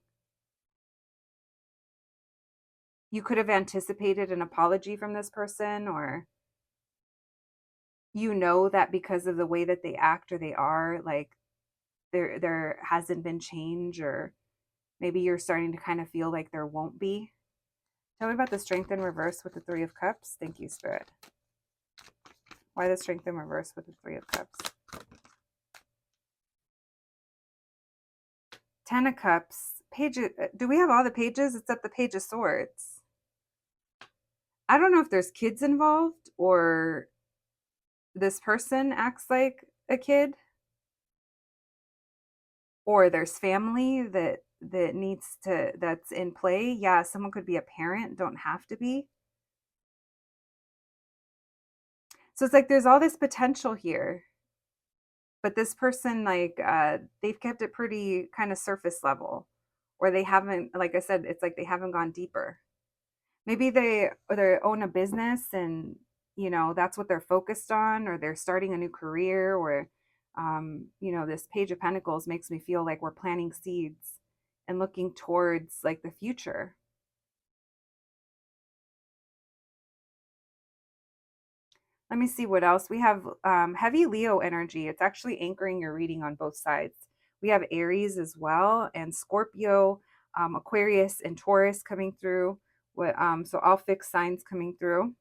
You could have anticipated an apology from this person, or you know that because of the way that they act or they are, like there hasn't been change, or maybe you're starting to kind of feel like there won't be. Tell me about the Strength in reverse with the Three of Cups. Thank you, Spirit. Why the Strength in reverse with the Three of Cups? Ten of Cups. Page. Do we have all the pages except the Page of Swords? I don't know if there's kids involved or this person acts like a kid, or there's family that needs to, that's in play. Yeah, someone could be a parent, don't have to be. So it's like there's all this potential here, but this person, like, they've kept it pretty kind of surface level, or they haven't, like I said, it's like they haven't gone deeper. Maybe they own a business, and that's what they're focused on, or they're starting a new career, or this Page of Pentacles makes me feel like we're planting seeds and looking towards like the future. Let me see what else we have. Heavy Leo energy. It's actually anchoring your reading on both sides. We have Aries as well, and Scorpio, Aquarius, and Taurus coming through. So all fixed signs coming through.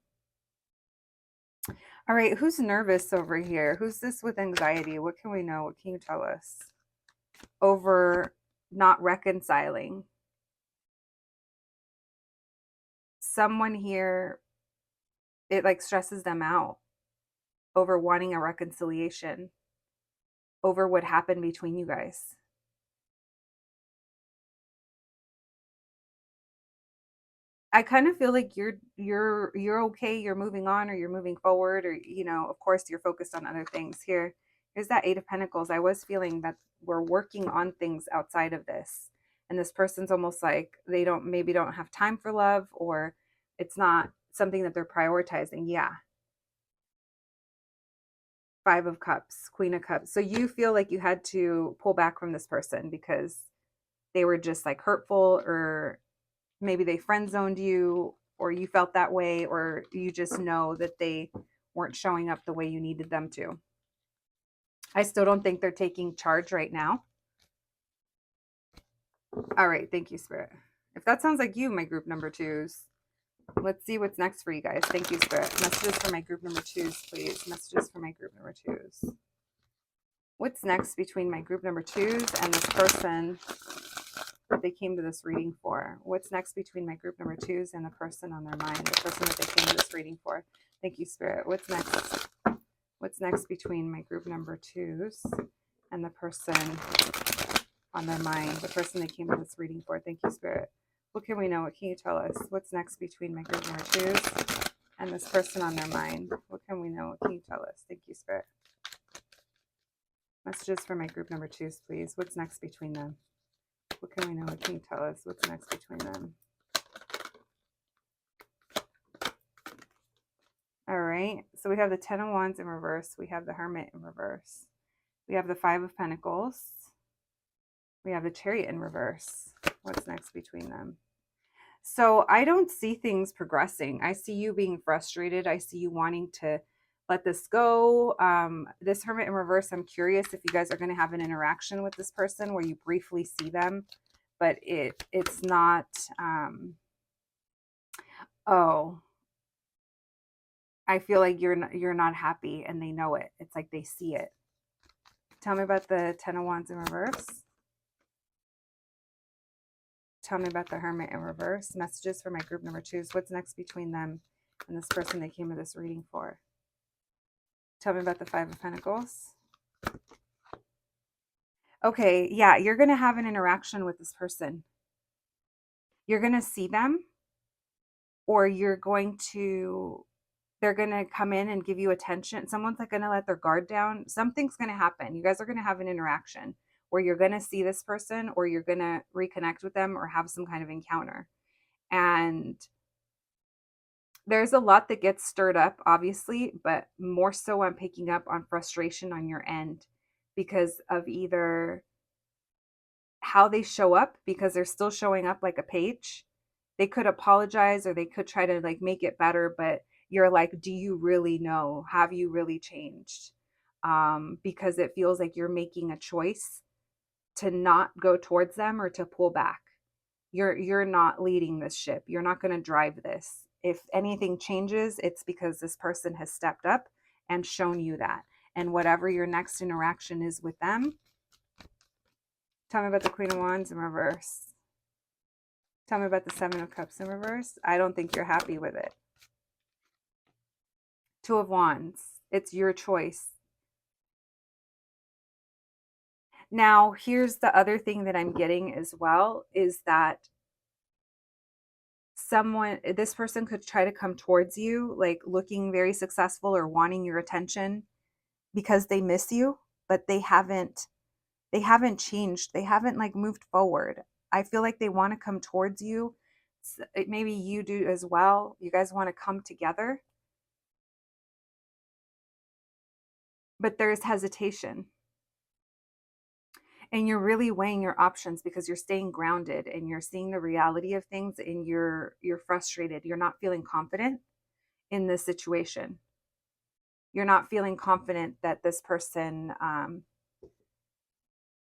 All right, who's nervous over here? Who's this with anxiety? What can we know? What can you tell us? Over not reconciling. Someone here, it like stresses them out over wanting a reconciliation over what happened between you guys. I kind of feel like you're okay, you're moving on, or you're moving forward, or of course you're focused on other things. Here's that Eight of Pentacles. I was feeling that we're working on things outside of this. And this person's almost like they don't have time for love, or it's not something that they're prioritizing. Yeah. Five of Cups, Queen of Cups. So you feel like you had to pull back from this person because they were just like hurtful, or maybe they friend zoned you, or you felt that way, or you just know that they weren't showing up the way you needed them to. I still don't think they're taking charge right now. All right. Thank you, Spirit. If that sounds like you, my group number twos, let's see what's next for you guys. Thank you, Spirit. Messages for my group number twos, please. Messages for my group number twos. What's next between my group number twos and this person that they came to this reading for? What's next between my group number twos and the person on their mind, the person that they came to this reading for? Thank you, Spirit. What's next? What's next between my group number twos and the person on their mind, the person they came to this reading for? Thank you, Spirit. What can we know? What can you tell us? What's next between my group number twos and this person on their mind? What can we know? What can you tell us? Thank you, Spirit. Messages for my group number twos, please. What's next between them? What can we know? What can you tell us? What's next between them? All right. So we have the Ten of Wands in reverse. We have the Hermit in reverse. We have the Five of Pentacles. We have the Chariot in reverse. What's next between them? So I don't see things progressing. I see you being frustrated. I see you wanting to let this go. This Hermit in reverse, I'm curious if you guys are going to have an interaction with this person where you briefly see them, but it's not, oh, I feel like you're not happy and they know it. It's like they see it. Tell me about the Ten of Wands in reverse. Tell me about the Hermit in reverse. Messages for my group number 2s. What's next between them and this person they came to this reading for? Tell me about the Five of Pentacles. Okay, yeah, you're going to have an interaction with this person. You're going to see them, or they're going to come in and give you attention. Someone's like going to let their guard down. Something's going to happen. You guys are going to have an interaction where you're going to see this person, or you're going to reconnect with them, or have some kind of encounter. And there's a lot that gets stirred up, obviously, but more so I'm picking up on frustration on your end because of either how they show up, because they're still showing up like a page. They could apologize or they could try to like make it better, but you're like, do you really know? Have you really changed? Because it feels like you're making a choice to not go towards them or to pull back. You're not leading this ship. You're not going to drive this. If anything changes, it's because this person has stepped up and shown you that. And whatever your next interaction is with them, tell me about the Queen of Wands in reverse. Tell me about the Seven of Cups in reverse. I don't think you're happy with it. Two of Wands. It's your choice. Now, here's the other thing that I'm getting as well, is that this person could try to come towards you, like looking very successful or wanting your attention because they miss you, but they haven't changed. They haven't like moved forward. I feel like they want to come towards you. Maybe you do as well. You guys want to come together, but there's hesitation. And you're really weighing your options because you're staying grounded and you're seeing the reality of things, and you're frustrated. You're not feeling confident in this situation. You're not feeling confident that this person,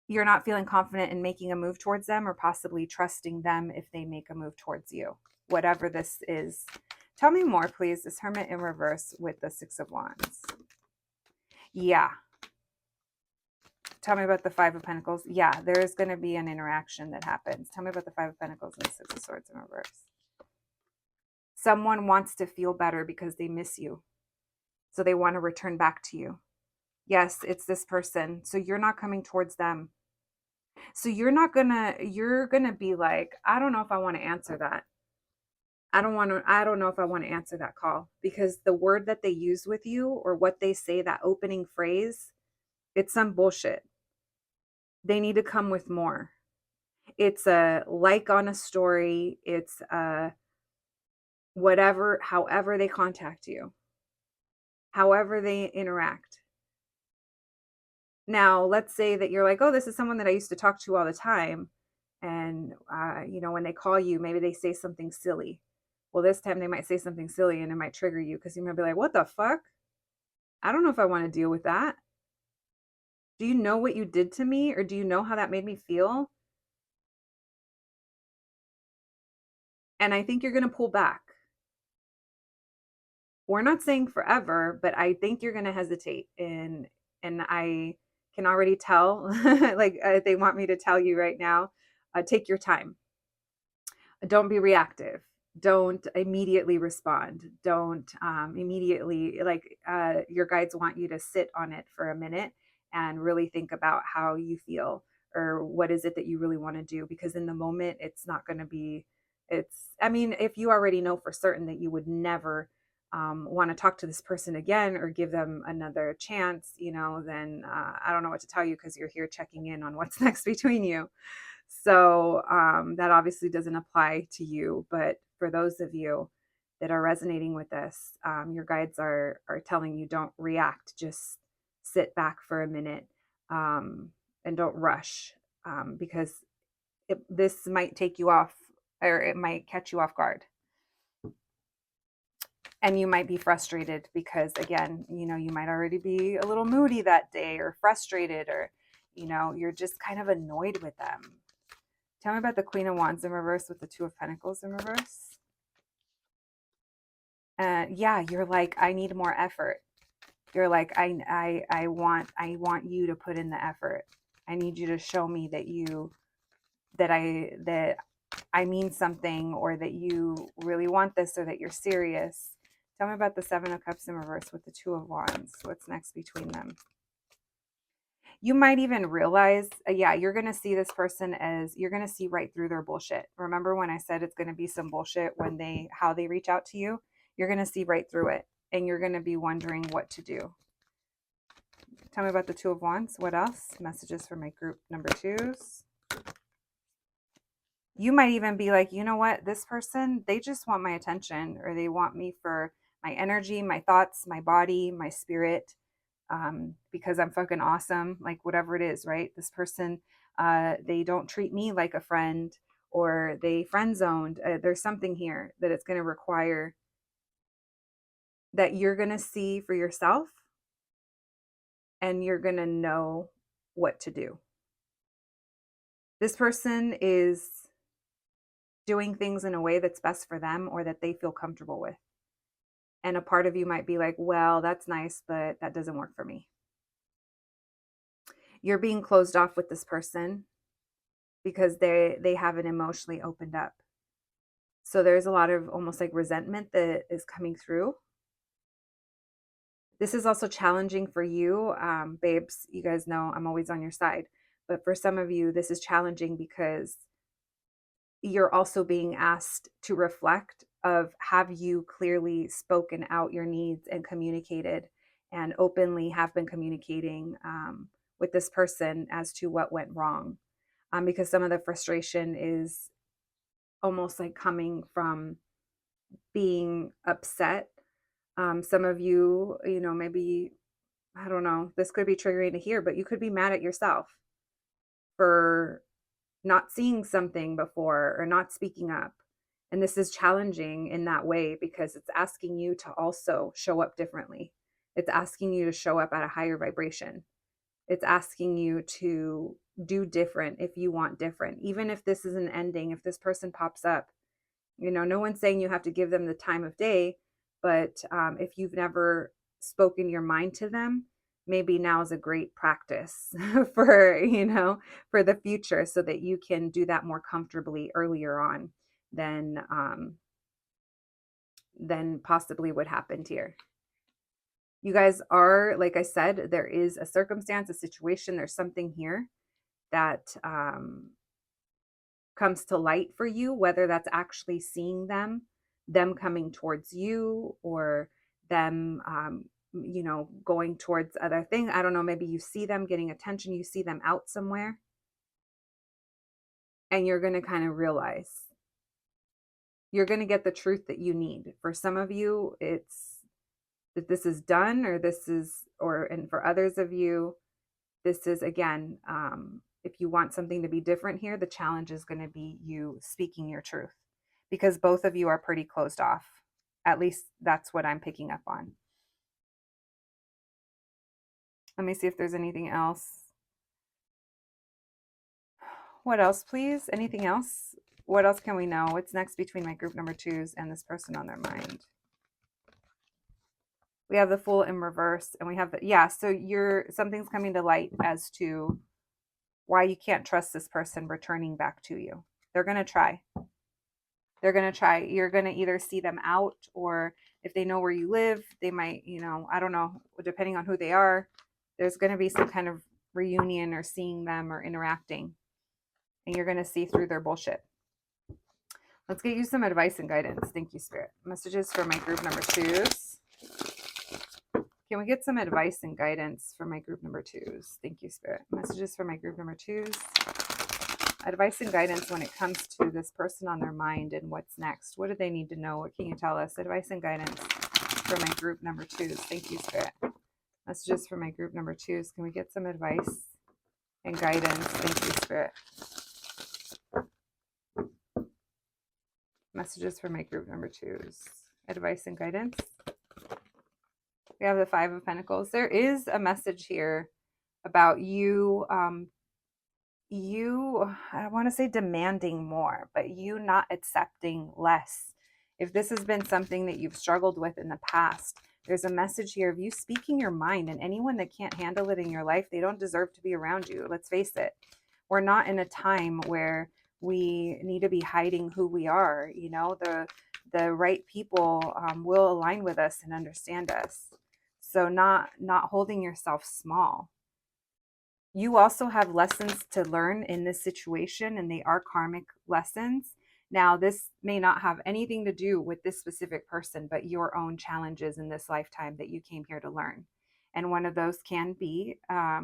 you're not feeling confident in making a move towards them, or possibly trusting them if they make a move towards you, whatever this is. Tell me more, please. This Hermit in reverse with the Six of Wands. Yeah. Tell me about the Five of Pentacles. Yeah, there is going to be an interaction that happens. Tell me about the Five of Pentacles and the Six of Swords in reverse. Someone wants to feel better because they miss you. So they want to return back to you. Yes, it's this person. So you're not coming towards them. So you're going to be like, I don't know if I want to answer that. I don't know if I want to answer that call, because the word that they use with you, or what they say, that opening phrase, it's some bullshit. They need to come with more. It's a like on a story. It's whatever, however they contact you, however they interact. Now, let's say that you're like, oh, this is someone that I used to talk to all the time. And, when they call you, maybe they say something silly. Well, this time they might say something silly and it might trigger you, because you might be like, what the fuck? I don't know if I want to deal with that. Do you know what you did to me? Or do you know how that made me feel? And I think you're going to pull back. We're not saying forever, but I think you're going to hesitate. And I can already tell, like they want me to tell you right now, take your time. Don't be reactive. Don't immediately respond. Don't immediately, your guides want you to sit on it for a minute and really think about how you feel, or what is it that you really want to do. Because in the moment, it's not going to be, if you already know for certain that you would never want to talk to this person again or give them another chance, then I don't know what to tell you, because you're here checking in on what's next between you. So that obviously doesn't apply to you, but for those of you, that are resonating with this. Your guides are telling you don't react, just sit back for a minute, and don't rush, because this might take you off, or it might catch you off guard. And you might be frustrated because, again, you might already be a little moody that day, or frustrated, or, you're just kind of annoyed with them. Tell me about the Queen of Wands in reverse with the Two of Pentacles in reverse. Yeah, you're like, I need more effort. You're like, I want you to put in the effort. I need you to show me that I mean something, or that you really want this, or that you're serious. Tell me about the Seven of Cups in reverse with the Two of Wands. What's next between them? You might even realize, yeah, you're going to see this person as, you're going to see right through their bullshit. Remember when I said it's going to be some bullshit when how they reach out to you? You're going to see right through it, and you're going to be wondering what to do. Tell me about the Two of Wands. What else? Messages for my group number 2s. You might even be like, you know what? This person, they just want my attention, or they want me for my energy, my thoughts, my body, my spirit, because I'm fucking awesome, like whatever it is, right? This person, they don't treat me like a friend, or they friend zoned. There's something here that it's going to require that you're going to see for yourself, and you're going to know what to do. This person is doing things in a way that's best for them, or that they feel comfortable with. And a part of you might be like, well, that's nice, but that doesn't work for me. You're being closed off with this person because they haven't emotionally opened up. So there's a lot of almost like resentment that is coming through. This is also challenging for you, babes. You guys know I'm always on your side. But for some of you, this is challenging because you're also being asked to reflect of, have you clearly spoken out your needs and communicated, and openly have been communicating with this person as to what went wrong, because some of the frustration is almost like coming from being upset. Some of you, maybe, I don't know, this could be triggering to hear, but you could be mad at yourself for not seeing something before, or not speaking up. And this is challenging in that way because it's asking you to also show up differently. It's asking you to show up at a higher vibration. It's asking you to do different if you want different. Even if this is an ending, if this person pops up, no one's saying you have to give them the time of day, but if you've never spoken your mind to them, maybe now is a great practice for, for the future, so that you can do that more comfortably earlier on than possibly what happened here. You guys are, like I said, there is a circumstance, a situation, there's something here that comes to light for you, whether that's actually seeing them coming towards you, or them going towards other things. I don't know, maybe you see them getting attention, you see them out somewhere, and you're going to kind of realize, you're going to get the truth that you need. For some of you, it's that this is done, and for others of you, this is, again, if you want something to be different here, the challenge is going to be you speaking your truth, because both of you are pretty closed off. At least that's what I'm picking up on. Let me see if there's anything else. What else, please? Anything else? What else can we know? What's next between my group number 2s and this person on their mind? We have the Fool in reverse, and we have so something's coming to light as to why you can't trust this person returning back to you. They're going to try. You're going to either see them out, or if they know where you live, they might, I don't know, depending on who they are, there's going to be some kind of reunion, or seeing them, or interacting, and you're going to see through their bullshit. Let's get you some advice and guidance. Thank you, Spirit. Messages for my group number 2s. Can we get some advice and guidance for my group number 2s? Thank you, Spirit. Messages for my group number 2s. Advice and guidance when it comes to this person on their mind and what's next. What do they need to know? What can you tell us? Advice and guidance for my group number twos. Thank you, Spirit. Messages for my group number twos. Can we get some advice and guidance? Thank you, Spirit. Messages for my group number twos. Advice and guidance. We have the Five of Pentacles. There is a message here about you, I don't want to say demanding more, but you not accepting less. If this has been something that you've struggled with in the past, there's a message here of you speaking your mind, and anyone that can't handle it in your life, they don't deserve to be around you. Let's face it. We're not in a time where we need to be hiding who we are. You know, the right people will align with us and understand us. So not holding yourself small. You also have lessons to learn in this situation, and they are karmic lessons. Now, this may not have anything to do with this specific person, but your own challenges in this lifetime that you came here to learn. And one of those can be, I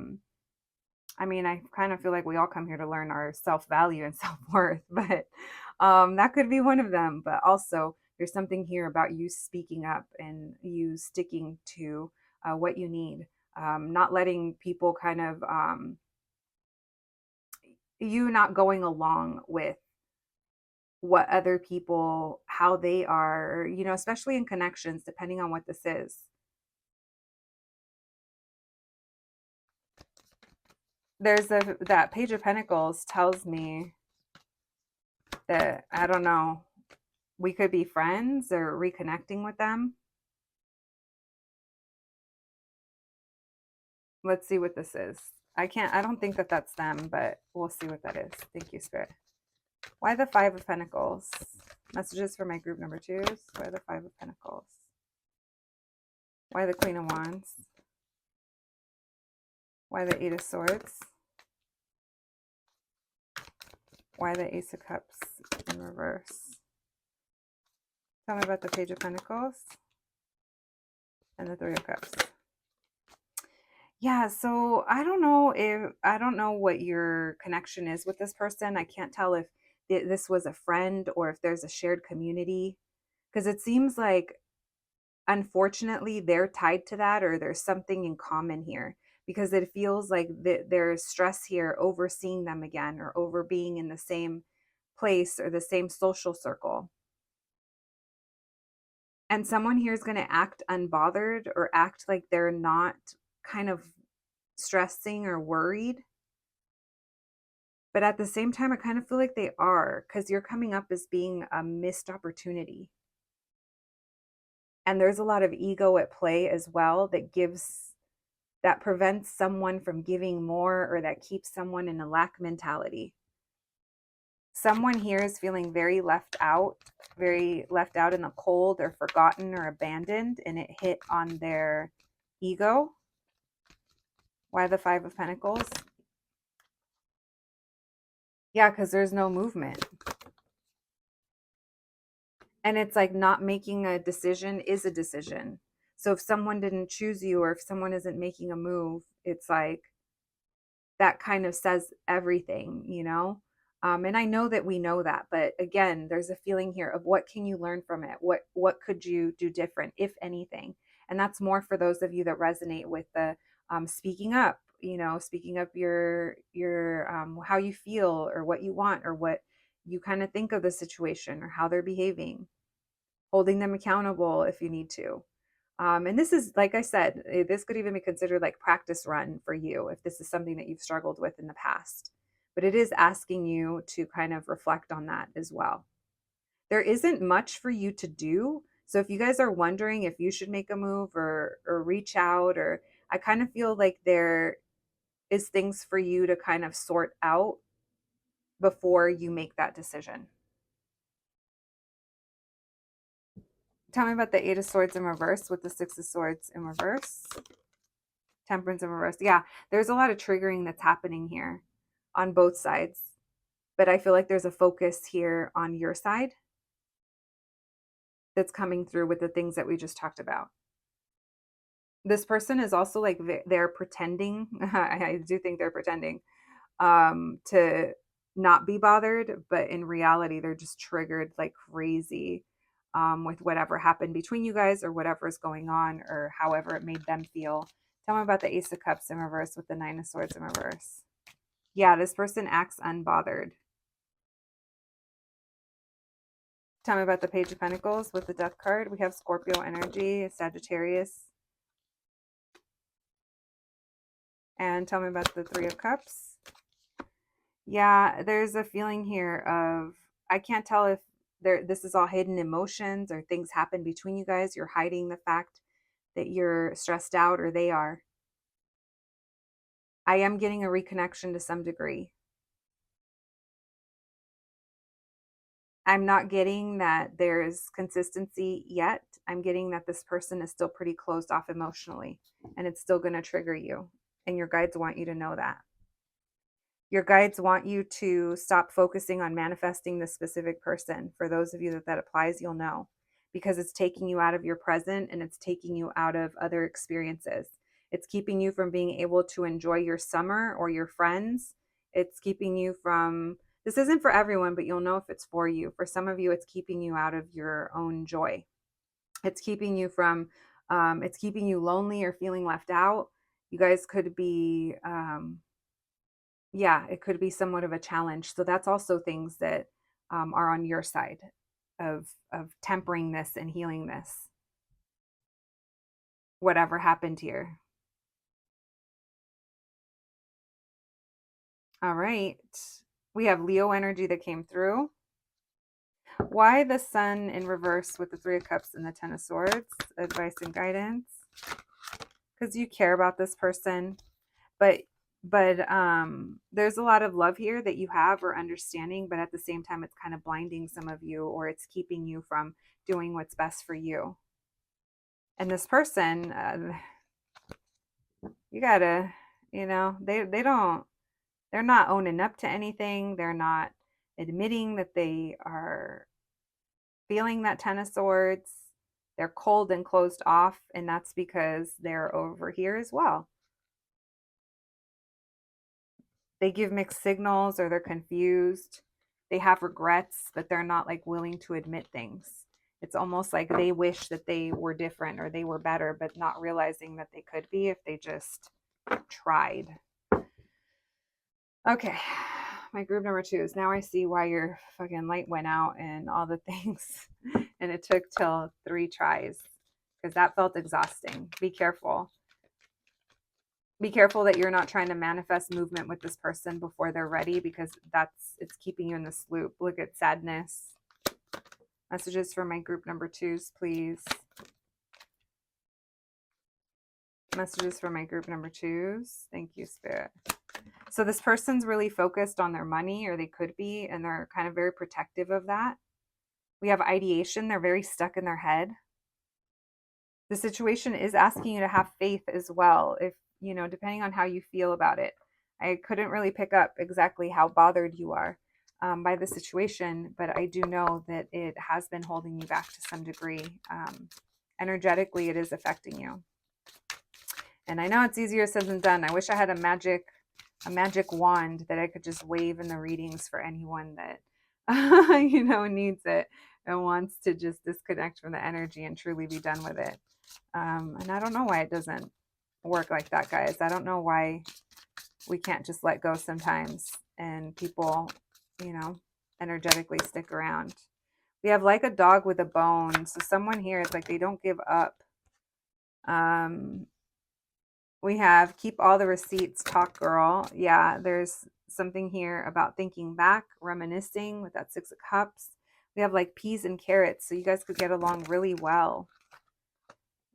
mean, I kind of feel like we all come here to learn our self-value and self-worth, but that could be one of them. But also, there's something here about you speaking up and you sticking to what you need. Not letting people kind of, you not going along with what other people, how they are, you know, especially in connections, depending on what this is. There's that Page of Pentacles tells me that, I don't know, we could be friends or reconnecting with them. Let's see what this is. I don't think that that's them, but we'll see what that is. Thank you, Spirit. Why the Five of Pentacles? Messages for my group number twos. Why the Five of Pentacles? Why the Queen of Wands? Why the Eight of Swords? Why the Ace of Cups in reverse? Tell me about the Page of Pentacles and the Three of Cups. Yeah, so I don't know what your connection is with this person. I can't tell if this was a friend or if there's a shared community, because it seems like, unfortunately, they're tied to that, or there's something in common here, because it feels like there's stress here over seeing them again, or over being in the same place or the same social circle. And someone here is going to act unbothered or act like they're not kind of stressing or worried. But at the same time, I kind of feel like they are, because you're coming up as being a missed opportunity. And there's a lot of ego at play as well that prevents someone from giving more, or that keeps someone in a lack mentality. Someone here is feeling very left out in the cold, or forgotten or abandoned, and it hit on their ego. Why the Five of Pentacles? Yeah, because there's no movement. And it's like not making a decision is a decision. So if someone didn't choose you, or if someone isn't making a move, it's like that kind of says everything, you know? And I know that we know that, but again, there's a feeling here of what can you learn from it? What could you do different, if anything? And that's more for those of you that resonate with the speaking up, you know, speaking up your how you feel, or what you want, or what you kind of think of the situation, or how they're behaving, holding them accountable if you need to. And this is, like I said, this could even be considered like practice run for you if this is something that you've struggled with in the past. But it is asking you to kind of reflect on that as well. There isn't much for you to do. So if you guys are wondering if you should make a move, or reach out, or I kind of feel like there is things for you to kind of sort out before you make that decision. Tell me about the Eight of Swords in reverse with the Six of Swords in reverse. Temperance in reverse. Yeah, there's a lot of triggering that's happening here on both sides. But I feel like there's a focus here on your side that's coming through with the things that we just talked about. This person is also like they're pretending. I do think they're pretending to not be bothered, but in reality, they're just triggered like crazy with whatever happened between you guys or whatever is going on or however it made them feel. Tell me about the Ace of Cups in reverse with the Nine of Swords in reverse. Yeah, this person acts unbothered. Tell me about the Page of Pentacles with the Death card. We have Scorpio energy, Sagittarius. And tell me about the Three of Cups. Yeah, there's a feeling here of, I can't tell if this is all hidden emotions or things happen between you guys. You're hiding the fact that you're stressed out or they are. I am getting a reconnection to some degree. I'm not getting that there's consistency yet. I'm getting that this person is still pretty closed off emotionally and it's still going to trigger you. And your guides want you to know that. Your guides want you to stop focusing on manifesting this specific person. For those of you that applies, you'll know, because it's taking you out of your present and it's taking you out of other experiences. It's keeping you from being able to enjoy your summer or your friends. It's keeping you from, this isn't for everyone, but you'll know if it's for you. For some of you, it's keeping you out of your own joy. It's keeping you from, it's keeping you lonely or feeling left out. You guys could be, yeah, it could be somewhat of a challenge. So that's also things that are on your side of tempering this and healing this. Whatever happened here. All right. We have Leo energy that came through. Why the Sun in reverse with the Three of Cups and the Ten of Swords? Advice and guidance. Because you care about this person, but there's a lot of love here that you have or understanding, but at the same time it's kind of blinding some of you, or it's keeping you from doing what's best for you. And this person, you gotta, they're not owning up to anything. They're not admitting that they are feeling that Ten of Swords. They're cold and closed off, and that's because they're over here as well. They give mixed signals, or they're confused. They have regrets, but they're not like willing to admit things. It's almost like they wish that they were different or they were better, but not realizing that they could be if they just tried. Okay, my group number 2 is, now I see why your fucking light went out and all the things. And it took till 3 tries because that felt exhausting. Be careful. Be careful that you're not trying to manifest movement with this person before they're ready, because it's keeping you in this loop. Look at sadness. Messages for my group number 2s, please. Messages for my group number 2s. Thank you, Spirit. So this person's really focused on their money, or they could be, and they're kind of very protective of that. We have ideation. They're very stuck in their head. The situation is asking you to have faith as well, if, depending on how you feel about it. I couldn't really pick up exactly how bothered you are by the situation, but I do know that it has been holding you back to some degree. Energetically, it is affecting you. And I know it's easier said than done. I wish I had a magic wand that I could just wave in the readings for anyone that, needs it and wants to just disconnect from the energy and truly be done with it. And I don't know why it doesn't work like that, guys. I don't know why we can't just let go sometimes and people, energetically stick around. We have like a dog with a bone. So someone here, it's like they don't give up. We have keep all the receipts, talk girl. Yeah, there's something here about thinking back, reminiscing with that 6 of Cups. We have like peas and carrots. So you guys could get along really well.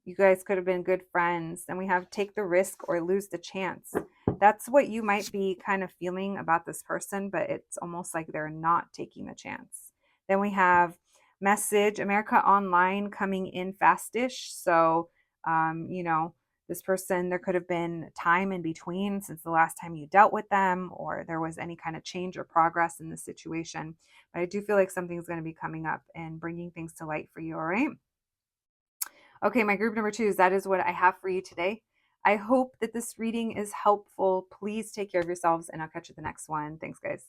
You guys could have been good friends. And we have take the risk or lose the chance. That's what you might be kind of feeling about this person, but it's almost like they're not taking the chance. Then we have message, America Online coming in fastish. So, this person, there could have been time in between since the last time you dealt with them, or there was any kind of change or progress in the situation. But I do feel like something's going to be coming up and bringing things to light for you. All right. Okay, my group number 2s, that is what I have for you today. I hope that this reading is helpful. Please take care of yourselves, and I'll catch you the next one. Thanks, guys.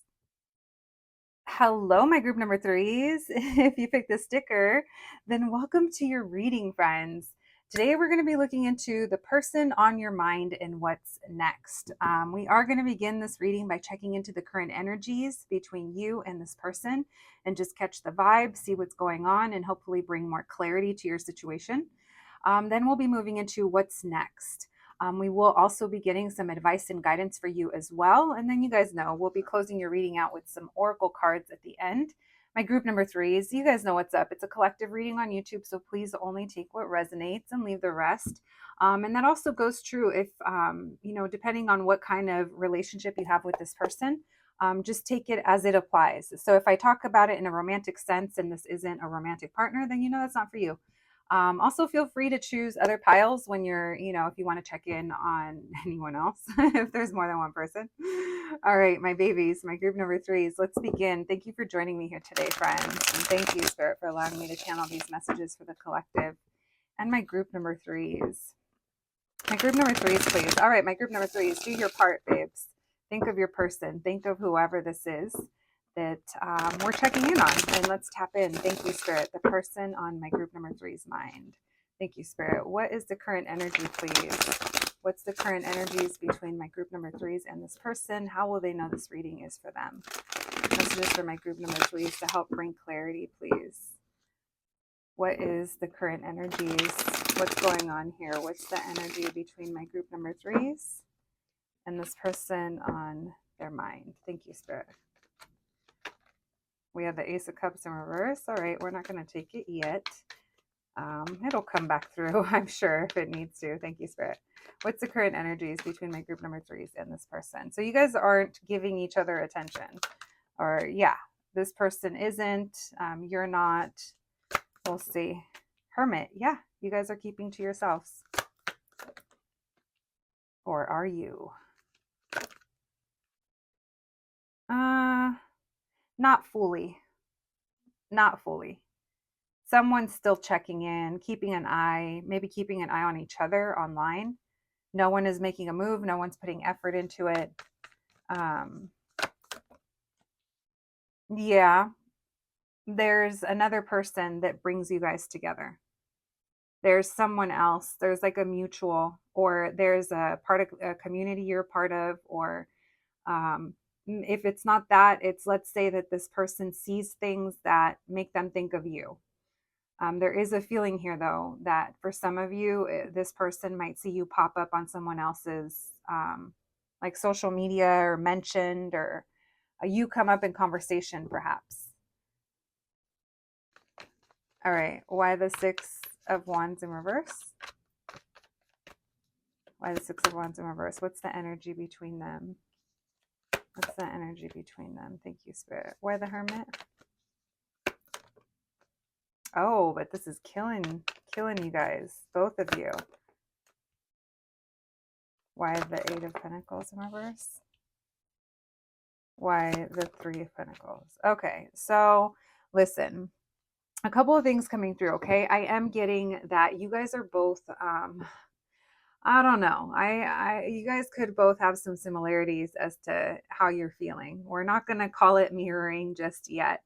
Hello, my group number threes. If you picked the sticker, then welcome to your reading, friends. Today, we're going to be looking into the person on your mind and what's next. We are going to begin this reading by checking into the current energies between you and this person and just catch the vibe, see what's going on, and hopefully bring more clarity to your situation. Then we'll be moving into what's next. We will also be getting some advice and guidance for you as well. And then you guys know we'll be closing your reading out with some oracle cards at the end. My group number threes, you guys know what's up. It's a collective reading on YouTube, so please only take what resonates and leave the rest. And that also goes true if, depending on what kind of relationship you have with this person, just take it as it applies. So if I talk about it in a romantic sense and this isn't a romantic partner, then you know that's not for you. Also, feel free to choose other piles when you're, if you want to check in on anyone else, if there's more than one person. All right, my babies, my group number threes, let's begin. Thank you for joining me here today, friends. And thank you, Spirit, for allowing me to channel these messages for the collective and my group number threes. My group number threes, please. All right, my group number threes, do your part, babes. Think of your person. Think of whoever this is that we're checking in on, and let's tap in. Thank you, Spirit. The person on my group number three's mind. Thank you, Spirit. What is the current energy, please? What's the current energies between my group number threes and this person? How will they know this reading is for them? Messages for my group number threes to help bring clarity, please. What is the current energies? What's going on here? What's the energy between my group number threes and this person on their mind? Thank you, Spirit. We have the Ace of Cups in reverse. All right, we're not going to take it yet. It'll come back through, I'm sure, if it needs to. Thank you, Spirit. What's the current energies between my group number threes and this person? So you guys aren't giving each other attention. Or, yeah, this person isn't. You're not. We'll see. Hermit. Yeah, you guys are keeping to yourselves. Or are you? Not fully. Not fully. Someone's still checking in, keeping an eye, maybe keeping an eye on each other online. No one is making a move. No one's putting effort into it. Yeah, there's another person that brings you guys together. There's someone else. There's like a mutual, or there's a part of a community you're a part of, or if it's not that, it's, let's say that this person sees things that make them think of you. There is a feeling here, though, that for some of you, this person might see you pop up on someone else's like social media or mentioned, or you come up in conversation, perhaps. All right. Why the Six of Wands in reverse? Why the Six of Wands in reverse? What's the energy between them? What's the energy between them? Thank you, Spirit. Why the Hermit? Oh, but this is killing you guys, both of you. Why the Eight of Pentacles in reverse? Why the Three of Pentacles? Okay, so listen, a couple of things coming through, okay? I am getting that you guys are both, I don't know. You guys could both have some similarities as to how you're feeling. We're not going to call it mirroring just yet.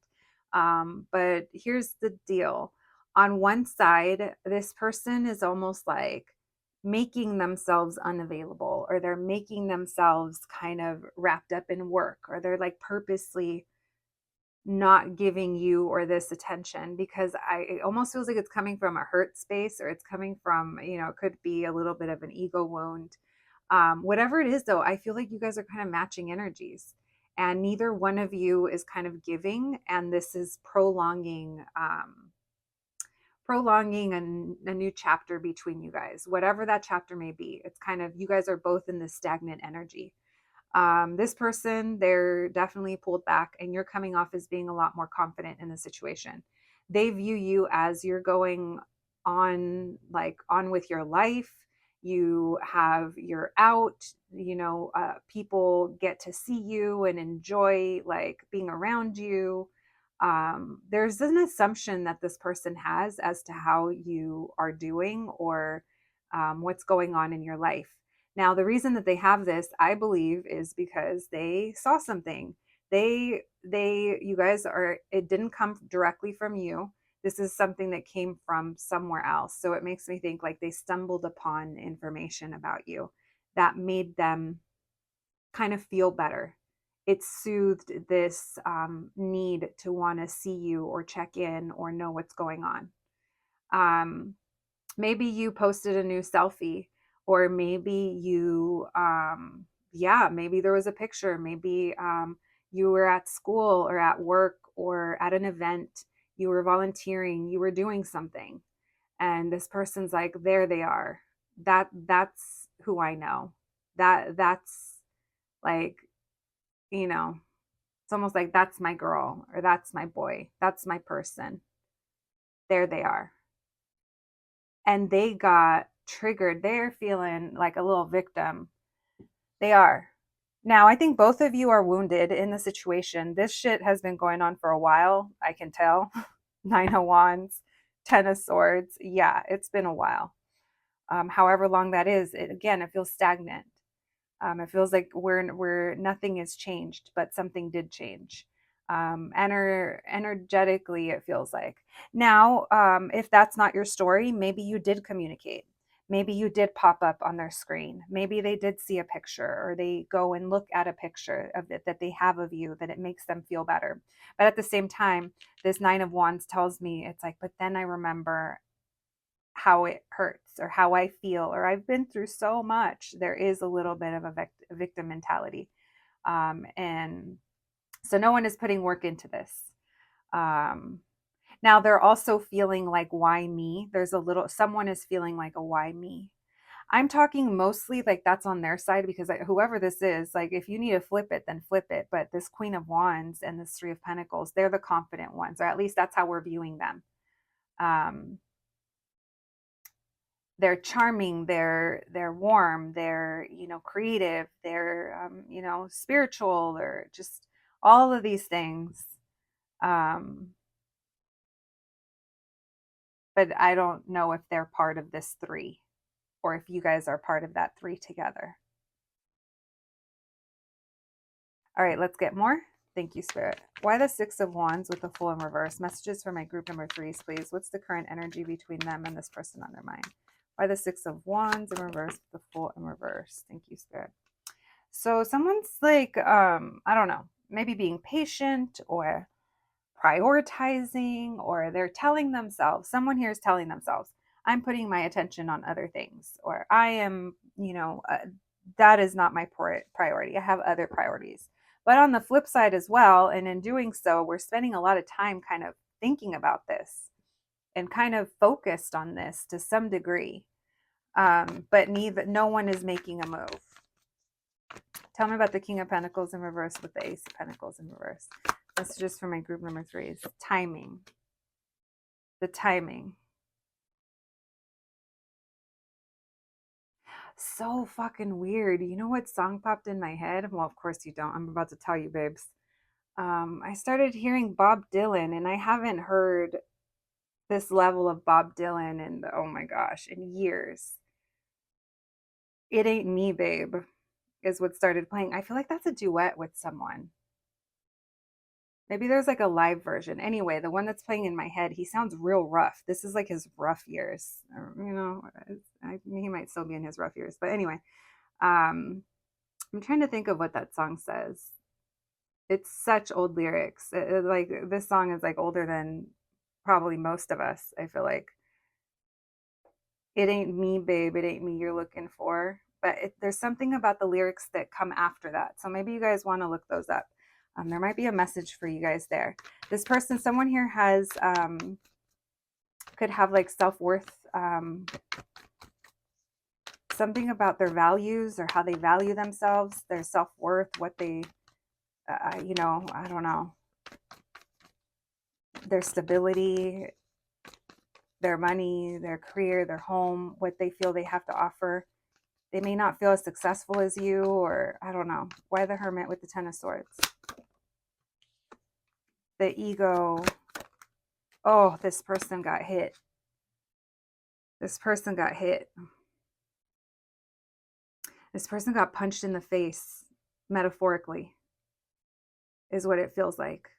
But here's the deal. On one side, this person is almost like making themselves unavailable, or they're making themselves kind of wrapped up in work, or they're like purposely not giving you or this attention, because it almost feels like it's coming from a hurt space, or it's coming from, it could be a little bit of an ego wound. Whatever it is, though, I feel like you guys are kind of matching energies, and neither one of you is kind of giving, and this is prolonging a new chapter between you guys, whatever that chapter may be. It's kind of, you guys are both in this stagnant energy. This person, they're definitely pulled back, and you're coming off as being a lot more confident in the situation. They view you as you're going on with your life. You're out, people get to see you and enjoy like being around you. There's an assumption that this person has as to how you are doing, or what's going on in your life. Now, the reason that they have this, I believe, is because they saw something. They you guys are, it didn't come directly from you. This is something that came from somewhere else. So it makes me think like they stumbled upon information about you that made them kind of feel better. It soothed this need to want to see you or check in or know what's going on. Um, Maybe you posted a new selfie, or maybe you, yeah, maybe there was a picture. Maybe you were at school or at work or at an event. You were volunteering. You were doing something, and this person's like, there they are. That's who I know. That's like, you know, it's almost like that's my girl or that's my boy. That's my person. There they are. And they got triggered. They're feeling like a little victim. They are. Now, I think both of you are wounded in the situation. This shit has been going on for a while. I can tell. Nine of Wands, Ten of Swords. Yeah, it's been a while. However long that is, again, it feels stagnant. It feels like we're nothing has changed, but something did change. Energetically, it feels like. Now, if that's not your story, maybe you did communicate. Maybe you did pop up on their screen. Maybe they did see a picture, or they go and look at a picture of it that they have of you, that it makes them feel better. But at the same time, this Nine of Wands tells me, it's like, but then I remember how it hurts or how I feel, or I've been through so much. There is a little bit of a victim mentality. And so no one is putting work into this. Now they're also feeling like, why me? There's a little, someone is feeling like a why me. I'm talking mostly like that's on their side, because whoever this is, like if you need to flip it, then flip it. But this Queen of Wands and this Three of Pentacles, they're the confident ones, or at least that's how we're viewing them. They're charming, they're warm, they're, creative, they're, spiritual, or just all of these things. But I don't know if they're part of this three, or if you guys are part of that three together. All right, let's get more. Thank you, Spirit. Why the Six of Wands with the Fool in reverse? Messages for my group number threes, please. What's the current energy between them and this person on their mind? Why the Six of Wands in reverse with the Fool in reverse? Thank you, Spirit. So someone's like, I don't know, maybe being patient or prioritizing, or they're telling themselves, someone here is telling themselves, I'm putting my attention on other things, or I am, that is not my priority. I have other priorities. But on the flip side as well, and in doing so, we're spending a lot of time kind of thinking about this and kind of focused on this to some degree. But no one is making a move. Tell me about the King of Pentacles in reverse with the Ace of Pentacles in reverse. Messages for my group number threes. Timing. The timing. So fucking weird. You know what song popped in my head? Well, of course you don't. I'm about to tell you, babes. I started hearing Bob Dylan, and I haven't heard this level of Bob Dylan in oh my gosh, in years. It Ain't Me, Babe is what started playing. I feel like that's a duet with someone. Maybe there's like a live version. Anyway, the one that's playing in my head, he sounds real rough. This is like his rough years. He might still be in his rough years. But anyway, I'm trying to think of what that song says. It's such old lyrics. Like this song is like older than probably most of us, I feel like. It ain't me, babe. It ain't me you're looking for. But there's something about the lyrics that come after that. So maybe you guys want to look those up. There might be a message for you guys there. This person, someone here has, could have like self-worth, something about their values or how they value themselves, their self-worth, what they, I don't know, their stability, their money, their career, their home, what they feel they have to offer. They may not feel as successful as you, or I don't know. Why the Hermit with the Ten of Swords? The ego. Oh, this person got hit. This person got hit. This person got punched in the face, metaphorically. is what it feels like.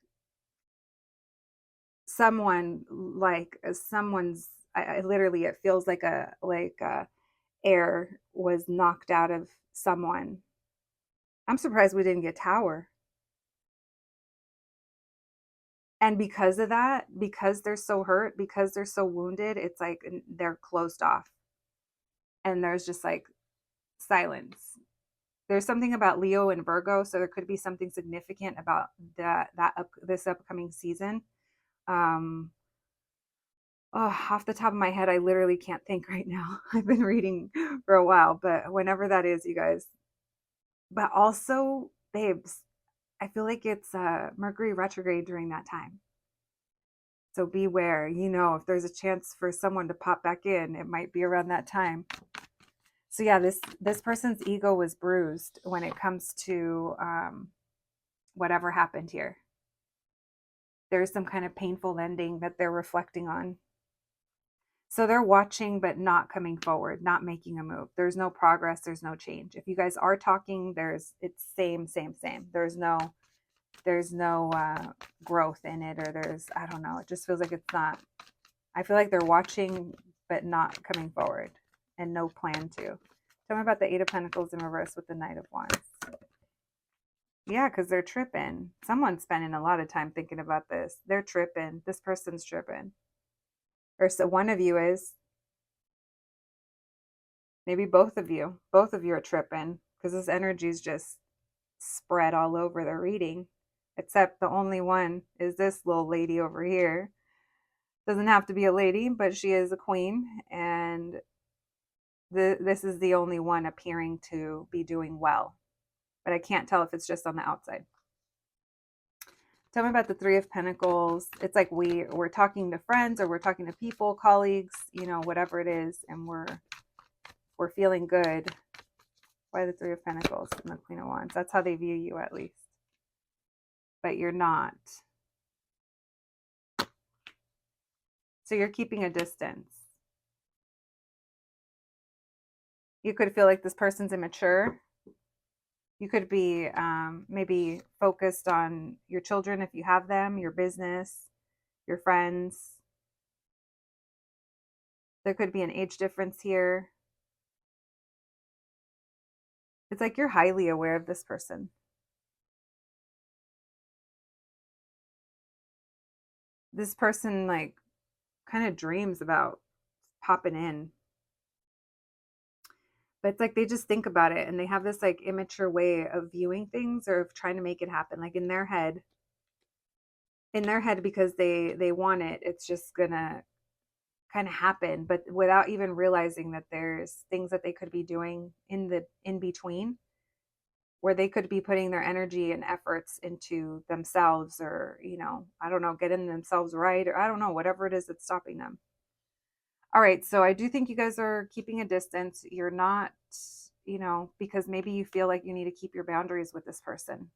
Someone like someone's I literally, it feels like air was knocked out of someone. I'm surprised we didn't get tower. And because of that, because they're so hurt, because they're so wounded, it's like they're closed off. And there's just like silence. There's something about Leo and Virgo, so there could be something significant about this upcoming season. Um, Off the top of my head, I literally can't think right now. I've been reading for a while, but whenever that is, you guys. But also, babes, I feel like it's Mercury retrograde during that time. So beware, if there's a chance for someone to pop back in, it might be around that time. So yeah, this person's ego was bruised when it comes to whatever happened here. There's some kind of painful ending that they're reflecting on. So they're watching but not coming forward, not making a move. There's no progress, there's no change. If you guys are talking, it's same. There's no growth in it, or I don't know. It just feels like it's not. I feel like they're watching but not coming forward, and no plan to. Tell me about the Eight of Pentacles in reverse with the Knight of Wands. Yeah, because they're tripping. Someone's spending a lot of time thinking about this. They're tripping. This person's tripping. Or so one of you is. Maybe both of you. Both of you are tripping because this energy is just spread all over the reading. Except the only one is this little lady over here. Doesn't have to be a lady, but she is a queen. And this is the only one appearing to be doing well. But I can't tell if it's just on the outside. Tell me about the Three of Pentacles. It's like we're talking to friends, or we're talking to people, colleagues, whatever it is, and we're feeling good. Why the Three of Pentacles and the Queen of Wands? That's how they view you, at least. But you're not. So you're keeping a distance. You could feel like this person's immature. You could be maybe focused on your children if you have them, your business, your friends. There could be an age difference here. It's like you're highly aware of this person. This person like kind of dreams about popping in. But it's like they just think about it, and they have this like immature way of viewing things, or of trying to make it happen, like in their head. Because they want it, it's just gonna kind of happen, but without even realizing that there's things that they could be doing in between, where they could be putting their energy and efforts into themselves, or I don't know, getting themselves right, or I don't know, whatever it is that's stopping them. All right, so I do think you guys are keeping a distance. You're not, because maybe you feel like you need to keep your boundaries with this person.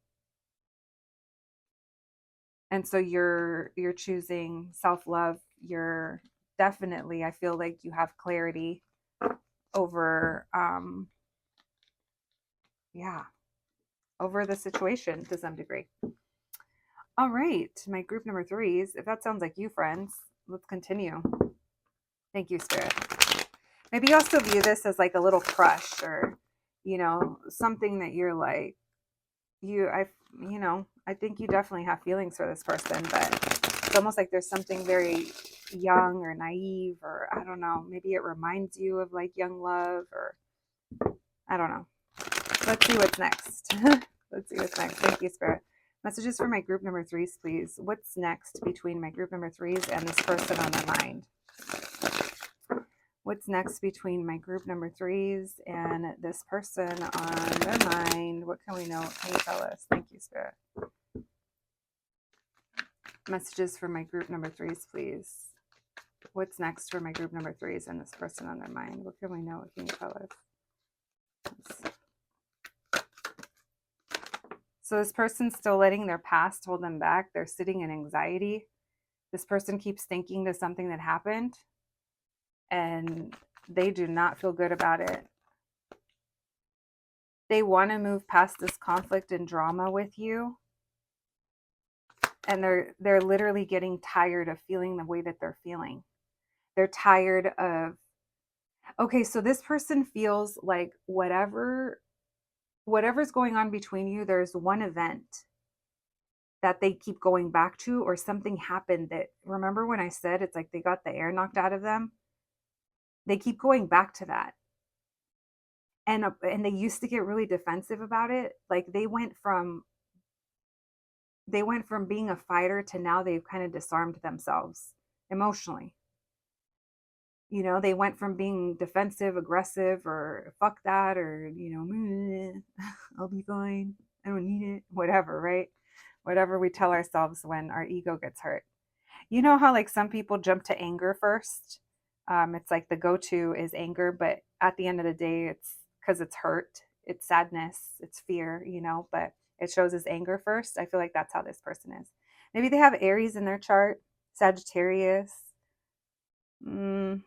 And so you're choosing self-love. You're definitely, I feel like you have clarity over over the situation to some degree. All right, my group number threes. If that sounds like you, friends, let's continue. Thank you, Spirit. Maybe you also view this as like a little crush, or something that you're like, I think you definitely have feelings for this person, but it's almost like there's something very young or naive, or I don't know, maybe it reminds you of like young love, or I don't know. Let's see what's next. Let's see what's next. Thank you, Spirit. Messages for my group number threes, please. What's next between my group number threes and this person on their mind? What's next between my group number threes and this person on their mind? What can we know? What can you tell us? Thank you, Spirit. Messages for my group number threes, please. What's next for my group number threes and this person on their mind? What can we know? What can you tell us? So this person's still letting their past hold them back. They're sitting in anxiety. This person keeps thinking to something that happened, and they do not feel good about it. They want to move past this conflict and drama with you, and they're literally getting tired of feeling the way that they're feeling. They're tired of, okay, so this person feels like whatever's going on between you, there's one event that they keep going back to, or something happened that, remember when I said it's like they got the air knocked out of them? They keep going back to that. And they used to get really defensive about it. Like they went from being a fighter to now they've kind of disarmed themselves emotionally. They went from being defensive, aggressive, or fuck that, or, I'll be fine. I don't need it. Whatever, right? Whatever we tell ourselves when our ego gets hurt. You know how like some people jump to anger first? It's like the go-to is anger, but at the end of the day, it's because it's hurt, it's sadness, it's fear, but it shows as anger first. I feel like that's how this person is. Maybe they have Aries in their chart, Sagittarius. Mm,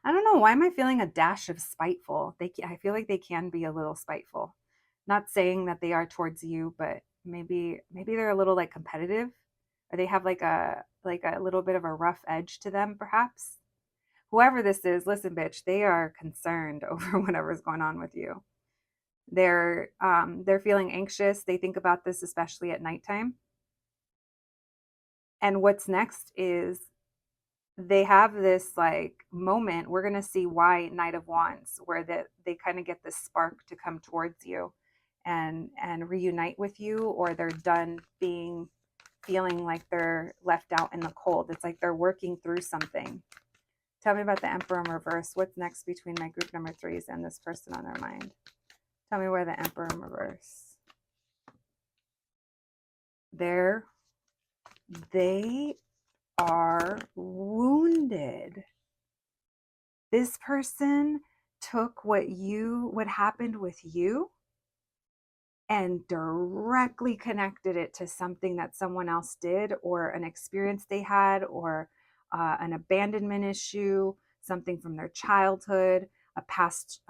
I don't know. Why am I feeling a dash of spiteful? I feel like they can be a little spiteful. Not saying that they are towards you, but maybe they're a little like competitive, or they have like a little bit of a rough edge to them, perhaps. Whoever this is, listen, bitch, they are concerned over whatever's going on with you. They're feeling anxious. They think about this especially at nighttime. And what's next is they have this like moment. We're going to see why Knight of Wands, where they kind of get this spark to come towards you and reunite with you, or they're done feeling like they're left out in the cold. It's like they're working through something. Tell me about the Emperor in reverse. What's next between my group number threes and this person on their mind? Tell me where the Emperor in reverse. They are wounded. This person took what happened with you and directly connected it to something that someone else did, or an experience they had, or an abandonment issue, something from their childhood, a past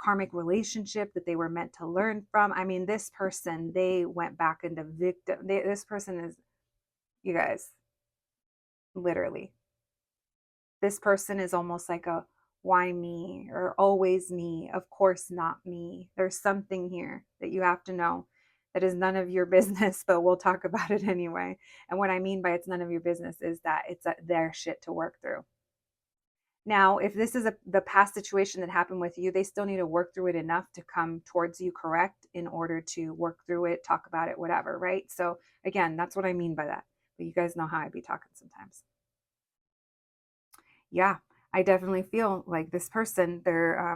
karmic relationship that they were meant to learn from. I mean, this person, they went back into victim. This person is, you guys, literally, this person is almost like a why me, or always me, of course not me. There's something here that you have to know that is none of your business, but we'll talk about it anyway. And what I mean by it's none of your business is that it's their shit to work through. Now, if this is the past situation that happened with you, they still need to work through it enough to come towards you correct in order to work through it, talk about it, whatever, right? So again, that's what I mean by that. But you guys know how I be talking sometimes. Yeah, I definitely feel like this person, they're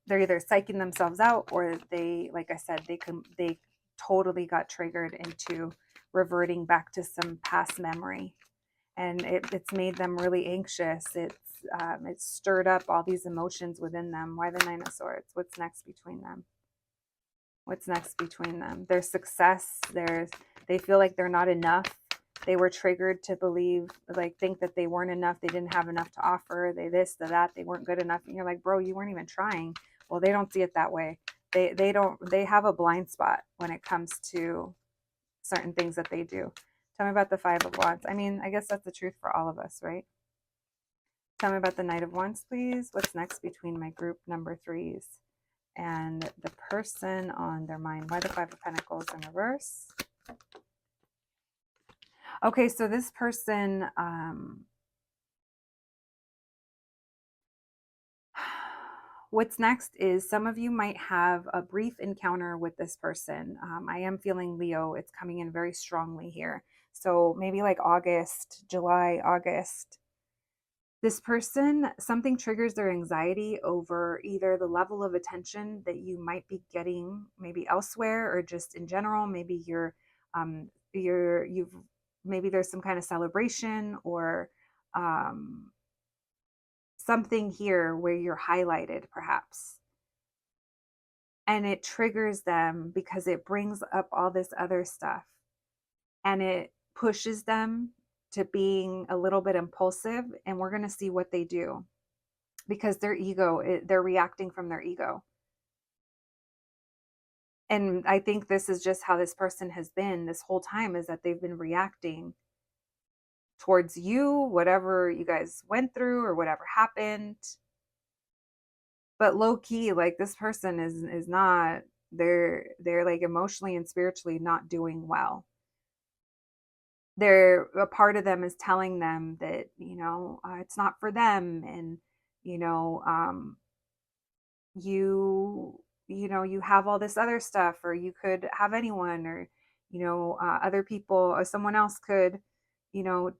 either psyching themselves out, or they, like I said, they totally got triggered into reverting back to some past memory, and it's made them really anxious. It's stirred up all these emotions within them. Why the Nine of Swords? What's next between them? What's next between them? Their success, they feel like they're not enough. They were triggered to believe, like, think that they weren't enough. They didn't have enough to offer. They this, the that. They weren't good enough. And you're like, bro, you weren't even trying. Well, they don't see it that way. They don't. They have a blind spot when it comes to certain things that they do. Tell me about the Five of Wands. I mean, I guess that's the truth for all of us, right? Tell me about the Knight of Wands, please. What's next between my group number threes and the person on their mind? Why the Five of Pentacles in reverse? Okay, so this person, what's next is some of you might have a brief encounter with this person. I am feeling Leo. It's coming in very strongly here. So maybe like August, July, August. This person, something triggers their anxiety over either the level of attention that you might be getting maybe elsewhere, or just in general. Maybe you've maybe there's some kind of celebration, or um, something here where you're highlighted perhaps, and it triggers them because it brings up all this other stuff, and it pushes them to being a little bit impulsive. And we're going to see what they do, because their ego, they're reacting from their ego. And I think this is just how this person has been this whole time, is that they've been reacting towards you, whatever you guys went through or whatever happened. But low key, like, this person is not, they're like emotionally and spiritually not doing well. They're, a part of them is telling them that, it's not for them. And, you know, you have all this other stuff, or you could have anyone, or other people, or someone else could you know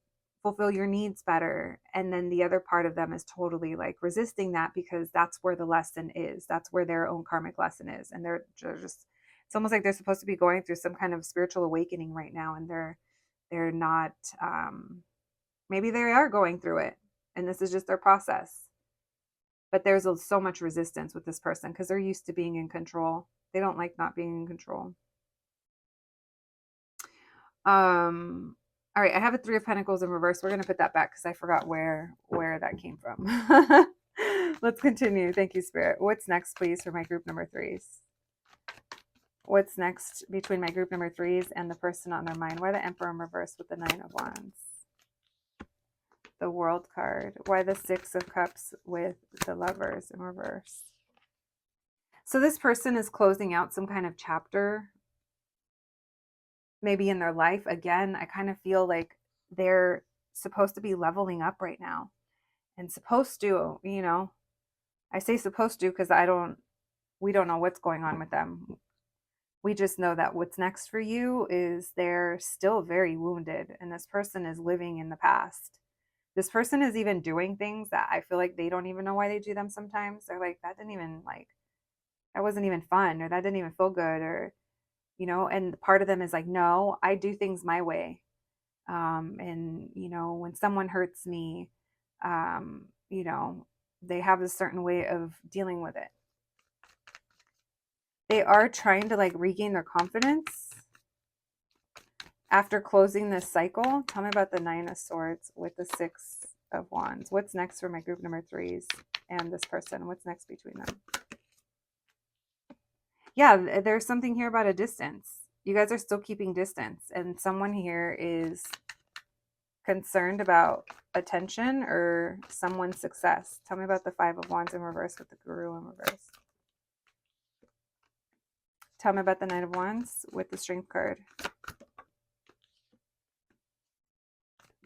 fulfill your needs better. And then the other part of them is totally like resisting that, because that's where the lesson is, that's where their own karmic lesson is. And they're just, it's almost like they're supposed to be going through some kind of spiritual awakening right now, and they're not. Maybe they are going through it, and this is just their process. But there's so much resistance with this person because they're used to being in control. They don't like not being in control. All right, I have a Three of Pentacles in reverse. We're going to put that back because I forgot where that came from. Let's continue. Thank you, Spirit. What's next, please, for my group number threes? What's next between my group number threes and the person on their mind? Why the Emperor in reverse with the Nine of Wands? The World card. Why the Six of Cups with the Lovers in reverse? So this person is closing out some kind of chapter, maybe in their life. Again, I kind of feel like they're supposed to be leveling up right now. And supposed to, I say supposed to because we don't know what's going on with them. We just know that what's next for you is they're still very wounded, and this person is living in the past. This person is even doing things that I feel like they don't even know why they do them sometimes. They're like, that wasn't even fun, or that didn't even feel good, or, and part of them is like, no, I do things my way. And, when someone hurts me, they have a certain way of dealing with it. They are trying to like regain their confidence after closing this cycle. Tell me about the Nine of Swords with the Six of Wands. What's next for my group number threes and this person? What's next between them? Yeah, there's something here about a distance. You guys are still keeping distance, and someone here is concerned about attention or someone's success. Tell me about the Five of Wands in reverse with the Guru in reverse. Tell me about the Knight of Wands with the Strength card.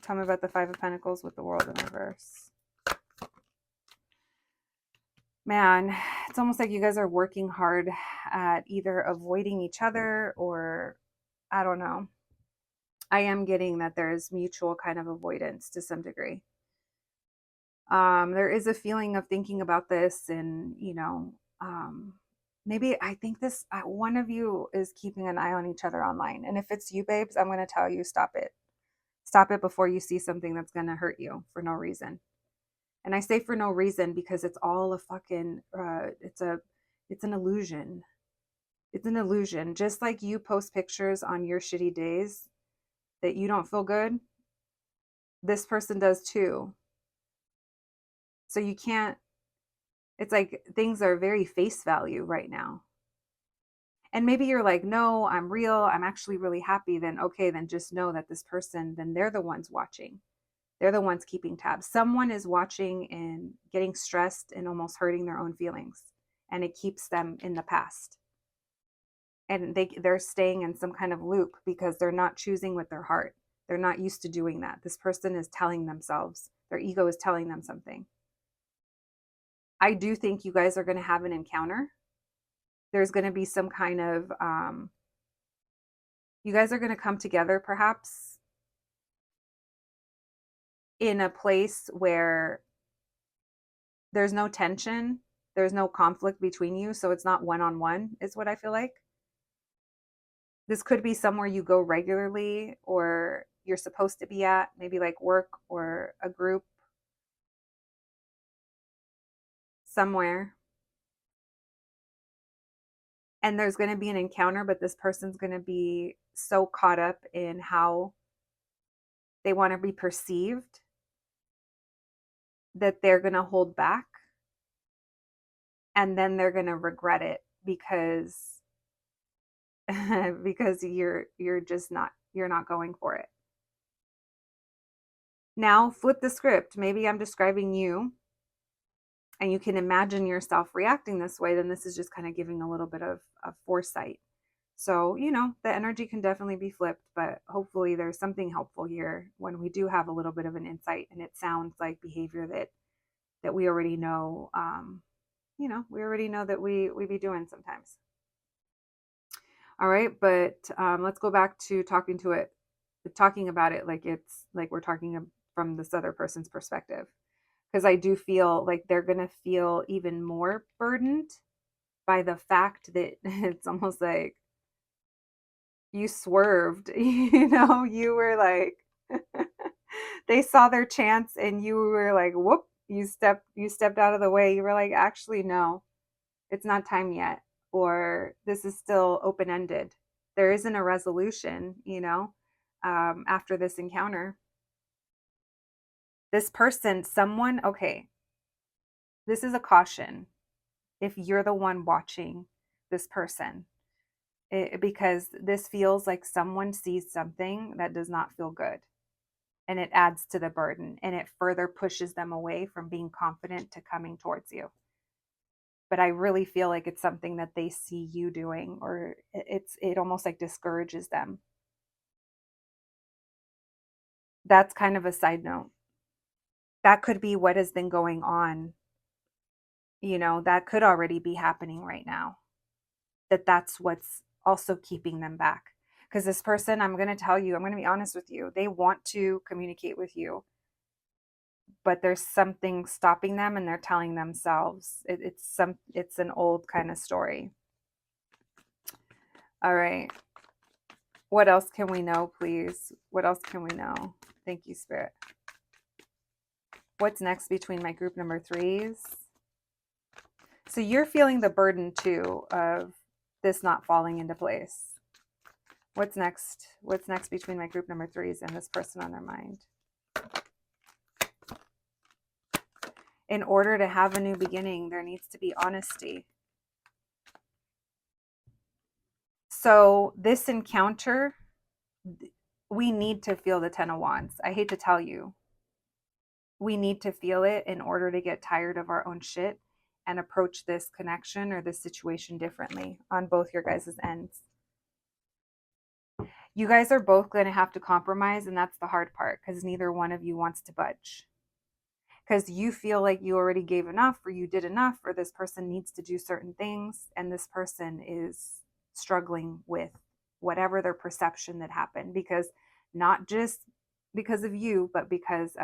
Tell me about the Five of Pentacles with the World in reverse. Man, it's almost like you guys are working hard at either avoiding each other, or I don't know. I am getting that there's mutual kind of avoidance to some degree. There is a feeling of thinking about this, and maybe I think this one of you is keeping an eye on each other online. And if it's you, babes, I'm going to tell you, stop it. Stop it before you see something that's going to hurt you for no reason. And I say for no reason because it's all a fucking it's an illusion. It's an illusion. Just like you post pictures on your shitty days that you don't feel good, this person does too. So you can't, it's like things are very face value right now. And maybe you're like, no, I'm real, I'm actually really happy. Then okay, then just know that this person, then they're the ones watching. They're the ones keeping tabs. Someone is watching and getting stressed and almost hurting their own feelings. And it keeps them in the past. And they're staying in some kind of loop because they're not choosing with their heart. They're not used to doing that. This person is telling themselves, their ego is telling them something. I do think you guys are going to have an encounter. There's going to be some kind of, you guys are going to come together perhaps in a place where there's no tension, there's no conflict between you. So it's not one-on-one is what I feel like. This could be somewhere you go regularly, or you're supposed to be at, maybe like work or a group somewhere. And there's going to be an encounter, but this person's going to be so caught up in how they want to be perceived that they're going to hold back. And then they're going to regret it because because you're just not, you're not going for it. Now flip the script. Maybe I'm describing you and you can imagine yourself reacting this way, then this is just kind of giving a little bit of foresight. So, the energy can definitely be flipped, but hopefully there's something helpful here when we do have a little bit of an insight and it sounds like behavior that we already know, we already know that we be doing sometimes. All right, but let's go back to talking about it like it's like we're talking from this other person's perspective. Because I do feel like they're going to feel even more burdened by the fact that it's almost like you swerved, you were like, they saw their chance and you were like, whoop, you stepped out of the way. You were like, actually, no, it's not time yet, or this is still open ended. There isn't a resolution, after this encounter. This person, okay, this is a caution if you're the one watching this person, because this feels like someone sees something that does not feel good, and it adds to the burden and it further pushes them away from being confident to coming towards you. But I really feel like it's something that they see you doing, or it almost like discourages them. That's kind of a side note. That could be what has been going on. That could already be happening right now. That's what's also keeping them back. Because this person, I'm going to tell you, I'm going to be honest with you, they want to communicate with you, but there's something stopping them, and they're telling themselves it's an old kind of story. All right. What else can we know, please? What else can we know? Thank you, Spirit. What's next between my group number threes? So you're feeling the burden too of this not falling into place. What's next? What's next between my group number threes and this person on their mind? In order to have a new beginning, there needs to be honesty. So this encounter, we need to feel the 10 of Wands. I hate to tell you. We need to feel it in order to get tired of our own shit and approach this connection or this situation differently on both your guys' ends. You guys are both going to have to compromise, and that's the hard part, because neither one of you wants to budge. Because you feel like you already gave enough, or you did enough, or this person needs to do certain things, and this person is struggling with whatever their perception that happened, because not just because of you, but because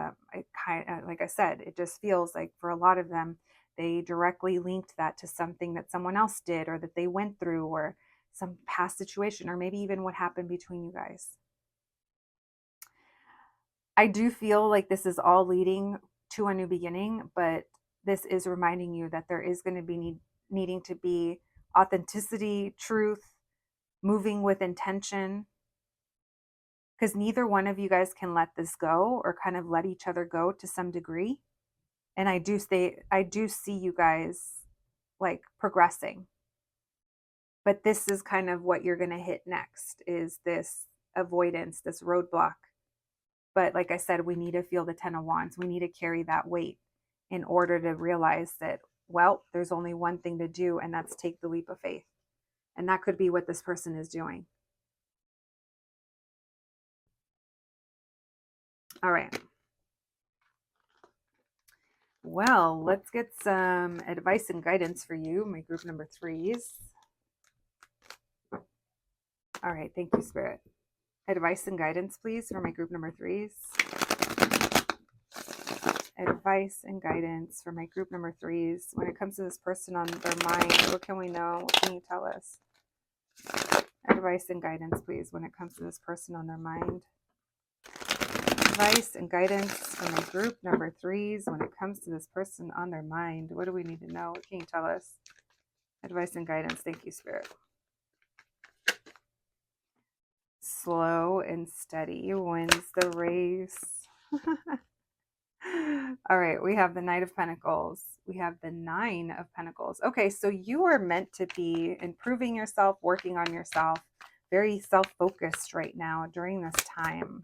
like I said, it just feels like for a lot of them, they directly linked that to something that someone else did, or that they went through, or some past situation, or maybe even what happened between you guys. I do feel like this is all leading to a new beginning, but this is reminding you that there is going to be needing to be authenticity, truth, moving with intention, because neither one of you guys can let this go or kind of let each other go to some degree. And I do see you guys like progressing. But this is kind of what you're going to hit next, is this avoidance, this roadblock. But like I said, we need to feel the 10 of Wands. We need to carry that weight in order to realize that, well, there's only one thing to do, and that's take the leap of faith. And that could be what this person is doing. All right. Well, let's get some advice and guidance for you, my group number threes. All right. Thank you, Spirit. Advice and guidance, please, for my group number threes. Advice and guidance for my group number threes. When it comes to this person on their mind, what can we know? What can you tell us? Advice and guidance, please, when it comes to this person on their mind. Advice and guidance for my group number threes when it comes to this person on their mind. What do we need to know? What can you tell us? Advice and guidance. Thank you, Spirit. Slow and steady wins the race. All right, we have the Knight of Pentacles. We have the Nine of Pentacles. Okay, so you are meant to be improving yourself, working on yourself. very self-focused right now during this time.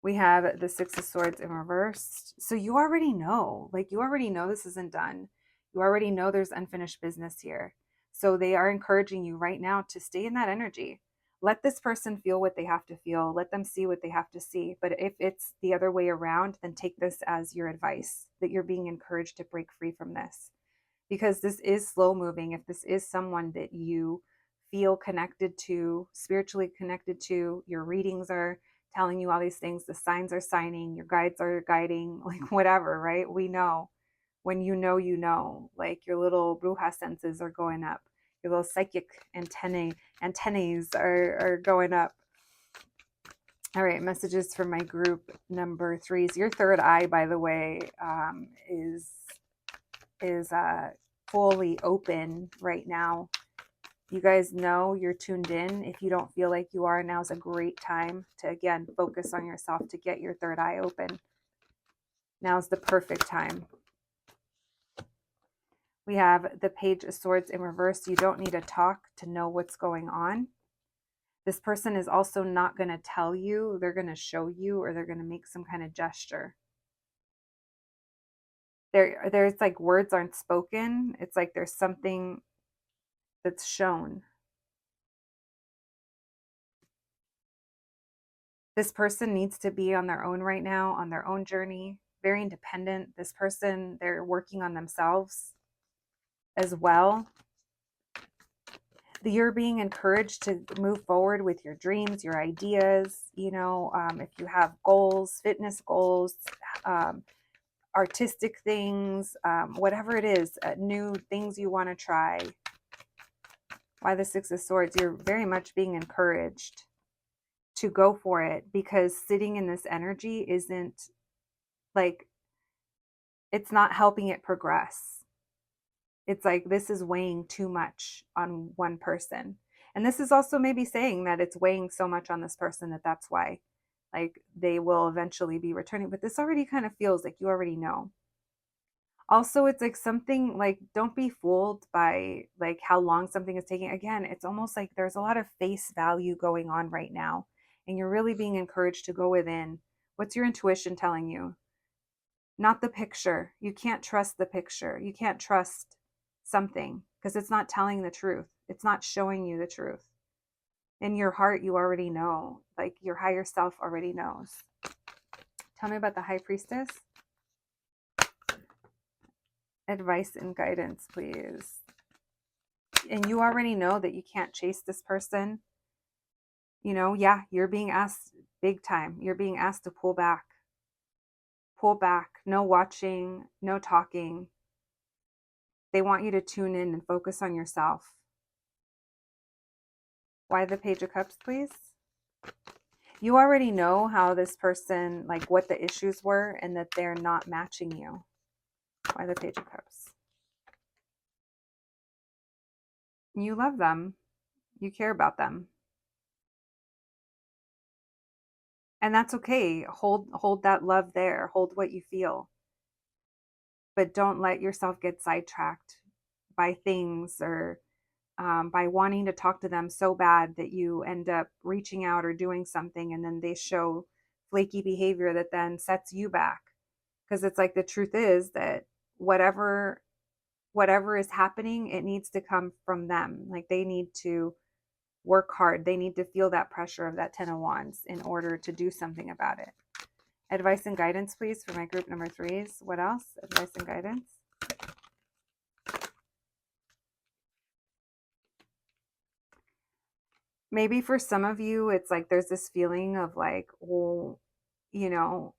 We have the Six of Swords in reversed. So you already know, like, you already know this isn't done. You already know there's unfinished business here. So they are encouraging you right now to stay in that energy. Let this person feel what they have to feel. Let them see what they have to see. But if it's the other way around, then take this as your advice, that you're being encouraged to break free from this. Because this is slow moving. If this is someone that you feel connected to, spiritually connected to, your readings are telling you all these things, the signs are signing, your guides are guiding, like whatever, right? We know when you know, like your little bruja senses are going up, your little psychic antennae are going up. All right, messages for my group number 3s. Your third eye, by the way, is fully open right now. You guys know you're tuned in. If you don't feel like you are, now's a great time to, again, focus on yourself, to get your third eye open. Now's the perfect time. We have the Page of Swords in reverse. You don't need to talk to know what's going on. This person is also not going to tell you. They're going to show you, or they're going to make some kind of gesture. There's like words aren't spoken. It's like there's something that's shown. This person needs to be on their own right now, on their own journey, very independent. This person, they're working on themselves as well. You're being encouraged to move forward with your dreams, your ideas. You know, if you have goals, fitness goals, artistic things, whatever it is, new things you want to try. Why the Six of Swords? You're very much being encouraged to go for it, because sitting in this energy isn't like, it's not helping it progress. It's like this is weighing too much on one person. And this is also maybe saying that it's weighing so much on this person that that's why, like, they will eventually be returning. But this already kind of feels like you already know. Also, it's like something like, don't be fooled by like how long something is taking. Again, it's almost like there's a lot of face value going on right now, and you're really being encouraged to go within. What's your intuition telling you? Not the picture. You can't trust the picture. You can't trust something because it's not telling the truth. It's not showing you the truth. In your heart, you already know. Like, your higher self already knows. Tell me about the High Priestess. Advice and guidance, please. And you already know that you can't chase this person. You know, yeah, you're being asked big time. You're being asked to pull back. Pull back. No watching, no talking. They want you to tune in and focus on yourself. Why the Page of Cups, please? You already know how this person, like what the issues were, and that they're not matching you. Why the Page of Cups? You love them. You care about them. And that's okay. Hold that love there. Hold what you feel. But don't let yourself get sidetracked by things, or by wanting to talk to them so bad that you end up reaching out or doing something, and then they show flaky behavior that then sets you back. Because it's like, the truth is that whatever is happening, it needs to come from them. Like, they need to work hard. They need to feel that pressure of that 10 of Wands in order to do something about it. Advice and guidance, please, for my group number 3s. What else? Advice and guidance. Maybe for some of you, it's like there's this feeling of like, well, you know,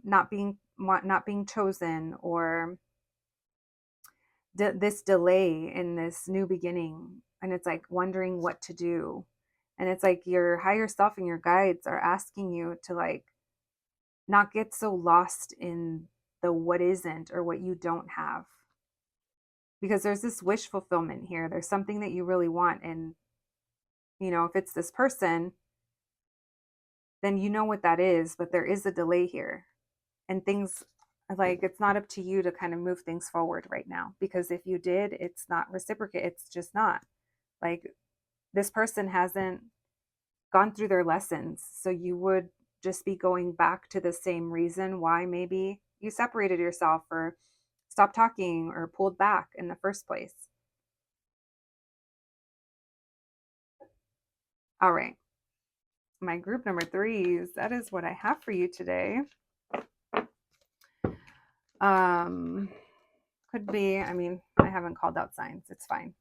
not being chosen, or this delay in this new beginning. And it's like wondering what to do. And it's like your higher self and your guides are asking you to like not get so lost in the what isn't, or what you don't have. Because there's this wish fulfillment here. There's something that you really want. And, you know, if it's this person, then you know what that is, but there is a delay here. And things, like, it's not up to you to kind of move things forward right now, because if you did, it's not reciprocate. It's just not. Like, this person hasn't gone through their lessons. So you would just be going back to the same reason why maybe you separated yourself or stopped talking or pulled back in the first place. All right. My group number threes, that is what I have for you today. Could be, I mean, I haven't called out signs. It's fine.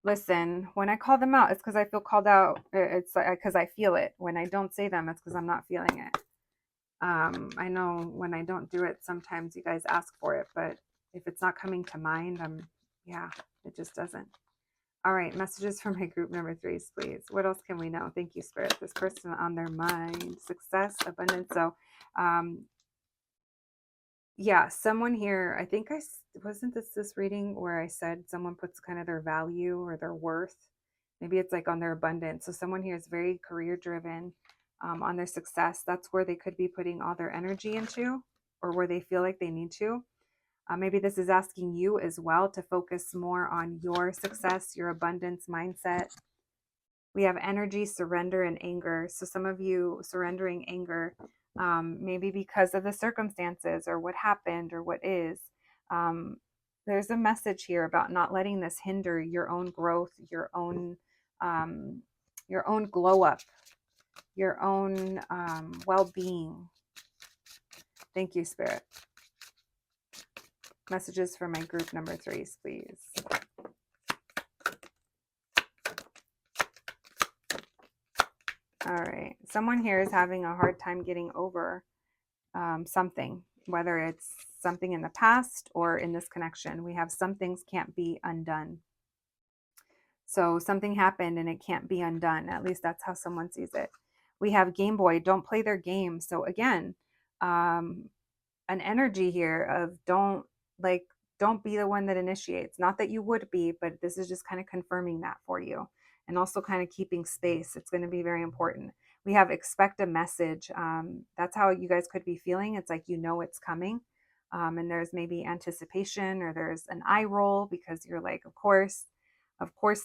Listen, when I call them out, it's because I feel called out. It's because I feel it. When I don't say them, it's because I'm not feeling it. I know when I don't do it, sometimes you guys ask for it, but if it's not coming to mind, yeah, it just doesn't. All right, messages for my group number threes, please. What else can we know? Thank you, Spirit. This person on their mind, success, abundance. So, yeah, someone here, I think wasn't this reading where I said someone puts kind of their value or their worth. Maybe it's like on their abundance. So someone here is very career driven, on their success. That's where they could be putting all their energy into, or where they feel like they need to. Maybe this is asking you as well to focus more on your success, your abundance mindset. We have energy, surrender, and anger. So some of you surrendering anger, maybe because of the circumstances or what happened or what is. Um, there's a message here about not letting this hinder your own growth, um, your own glow up, your own well-being. Thank you, Spirit. Messages for my group number threes, please. All right. Someone here is having a hard time getting over something, whether it's something in the past or in this connection. We have some things can't be undone. So something happened and it can't be undone. At least that's how someone sees it. We have Game Boy, don't play their game. So again, an energy here of don't be the one that initiates. Not that you would be, but this is just kind of confirming that for you. And also kind of keeping space. It's going to be very important. We have expect a message. That's how you guys could be feeling. It's like, it's coming. And there's maybe anticipation, or there's an eye roll because you're like, of course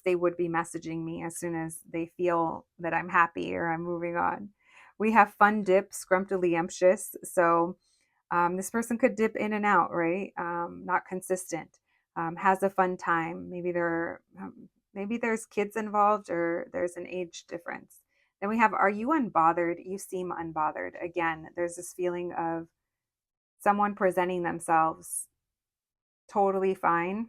they would be messaging me as soon as they feel that I'm happy or I'm moving on. We have fun dip, scrumptious. So this person could dip in and out, right? Not consistent. Has a fun time. Maybe there's kids involved, or there's an age difference. Then we have, are you unbothered? You seem unbothered. Again, there's this feeling of someone presenting themselves totally fine,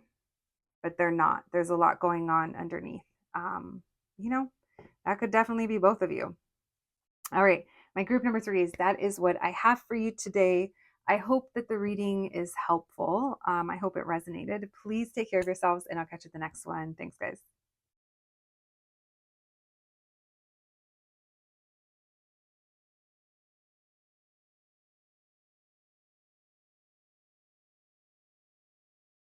but they're not. There's a lot going on underneath. You know, that could definitely be both of you. All right. My group number three that is what I have for you today. I hope that the reading is helpful. I hope it resonated. Please take care of yourselves, and I'll catch you at the next one. Thanks, guys.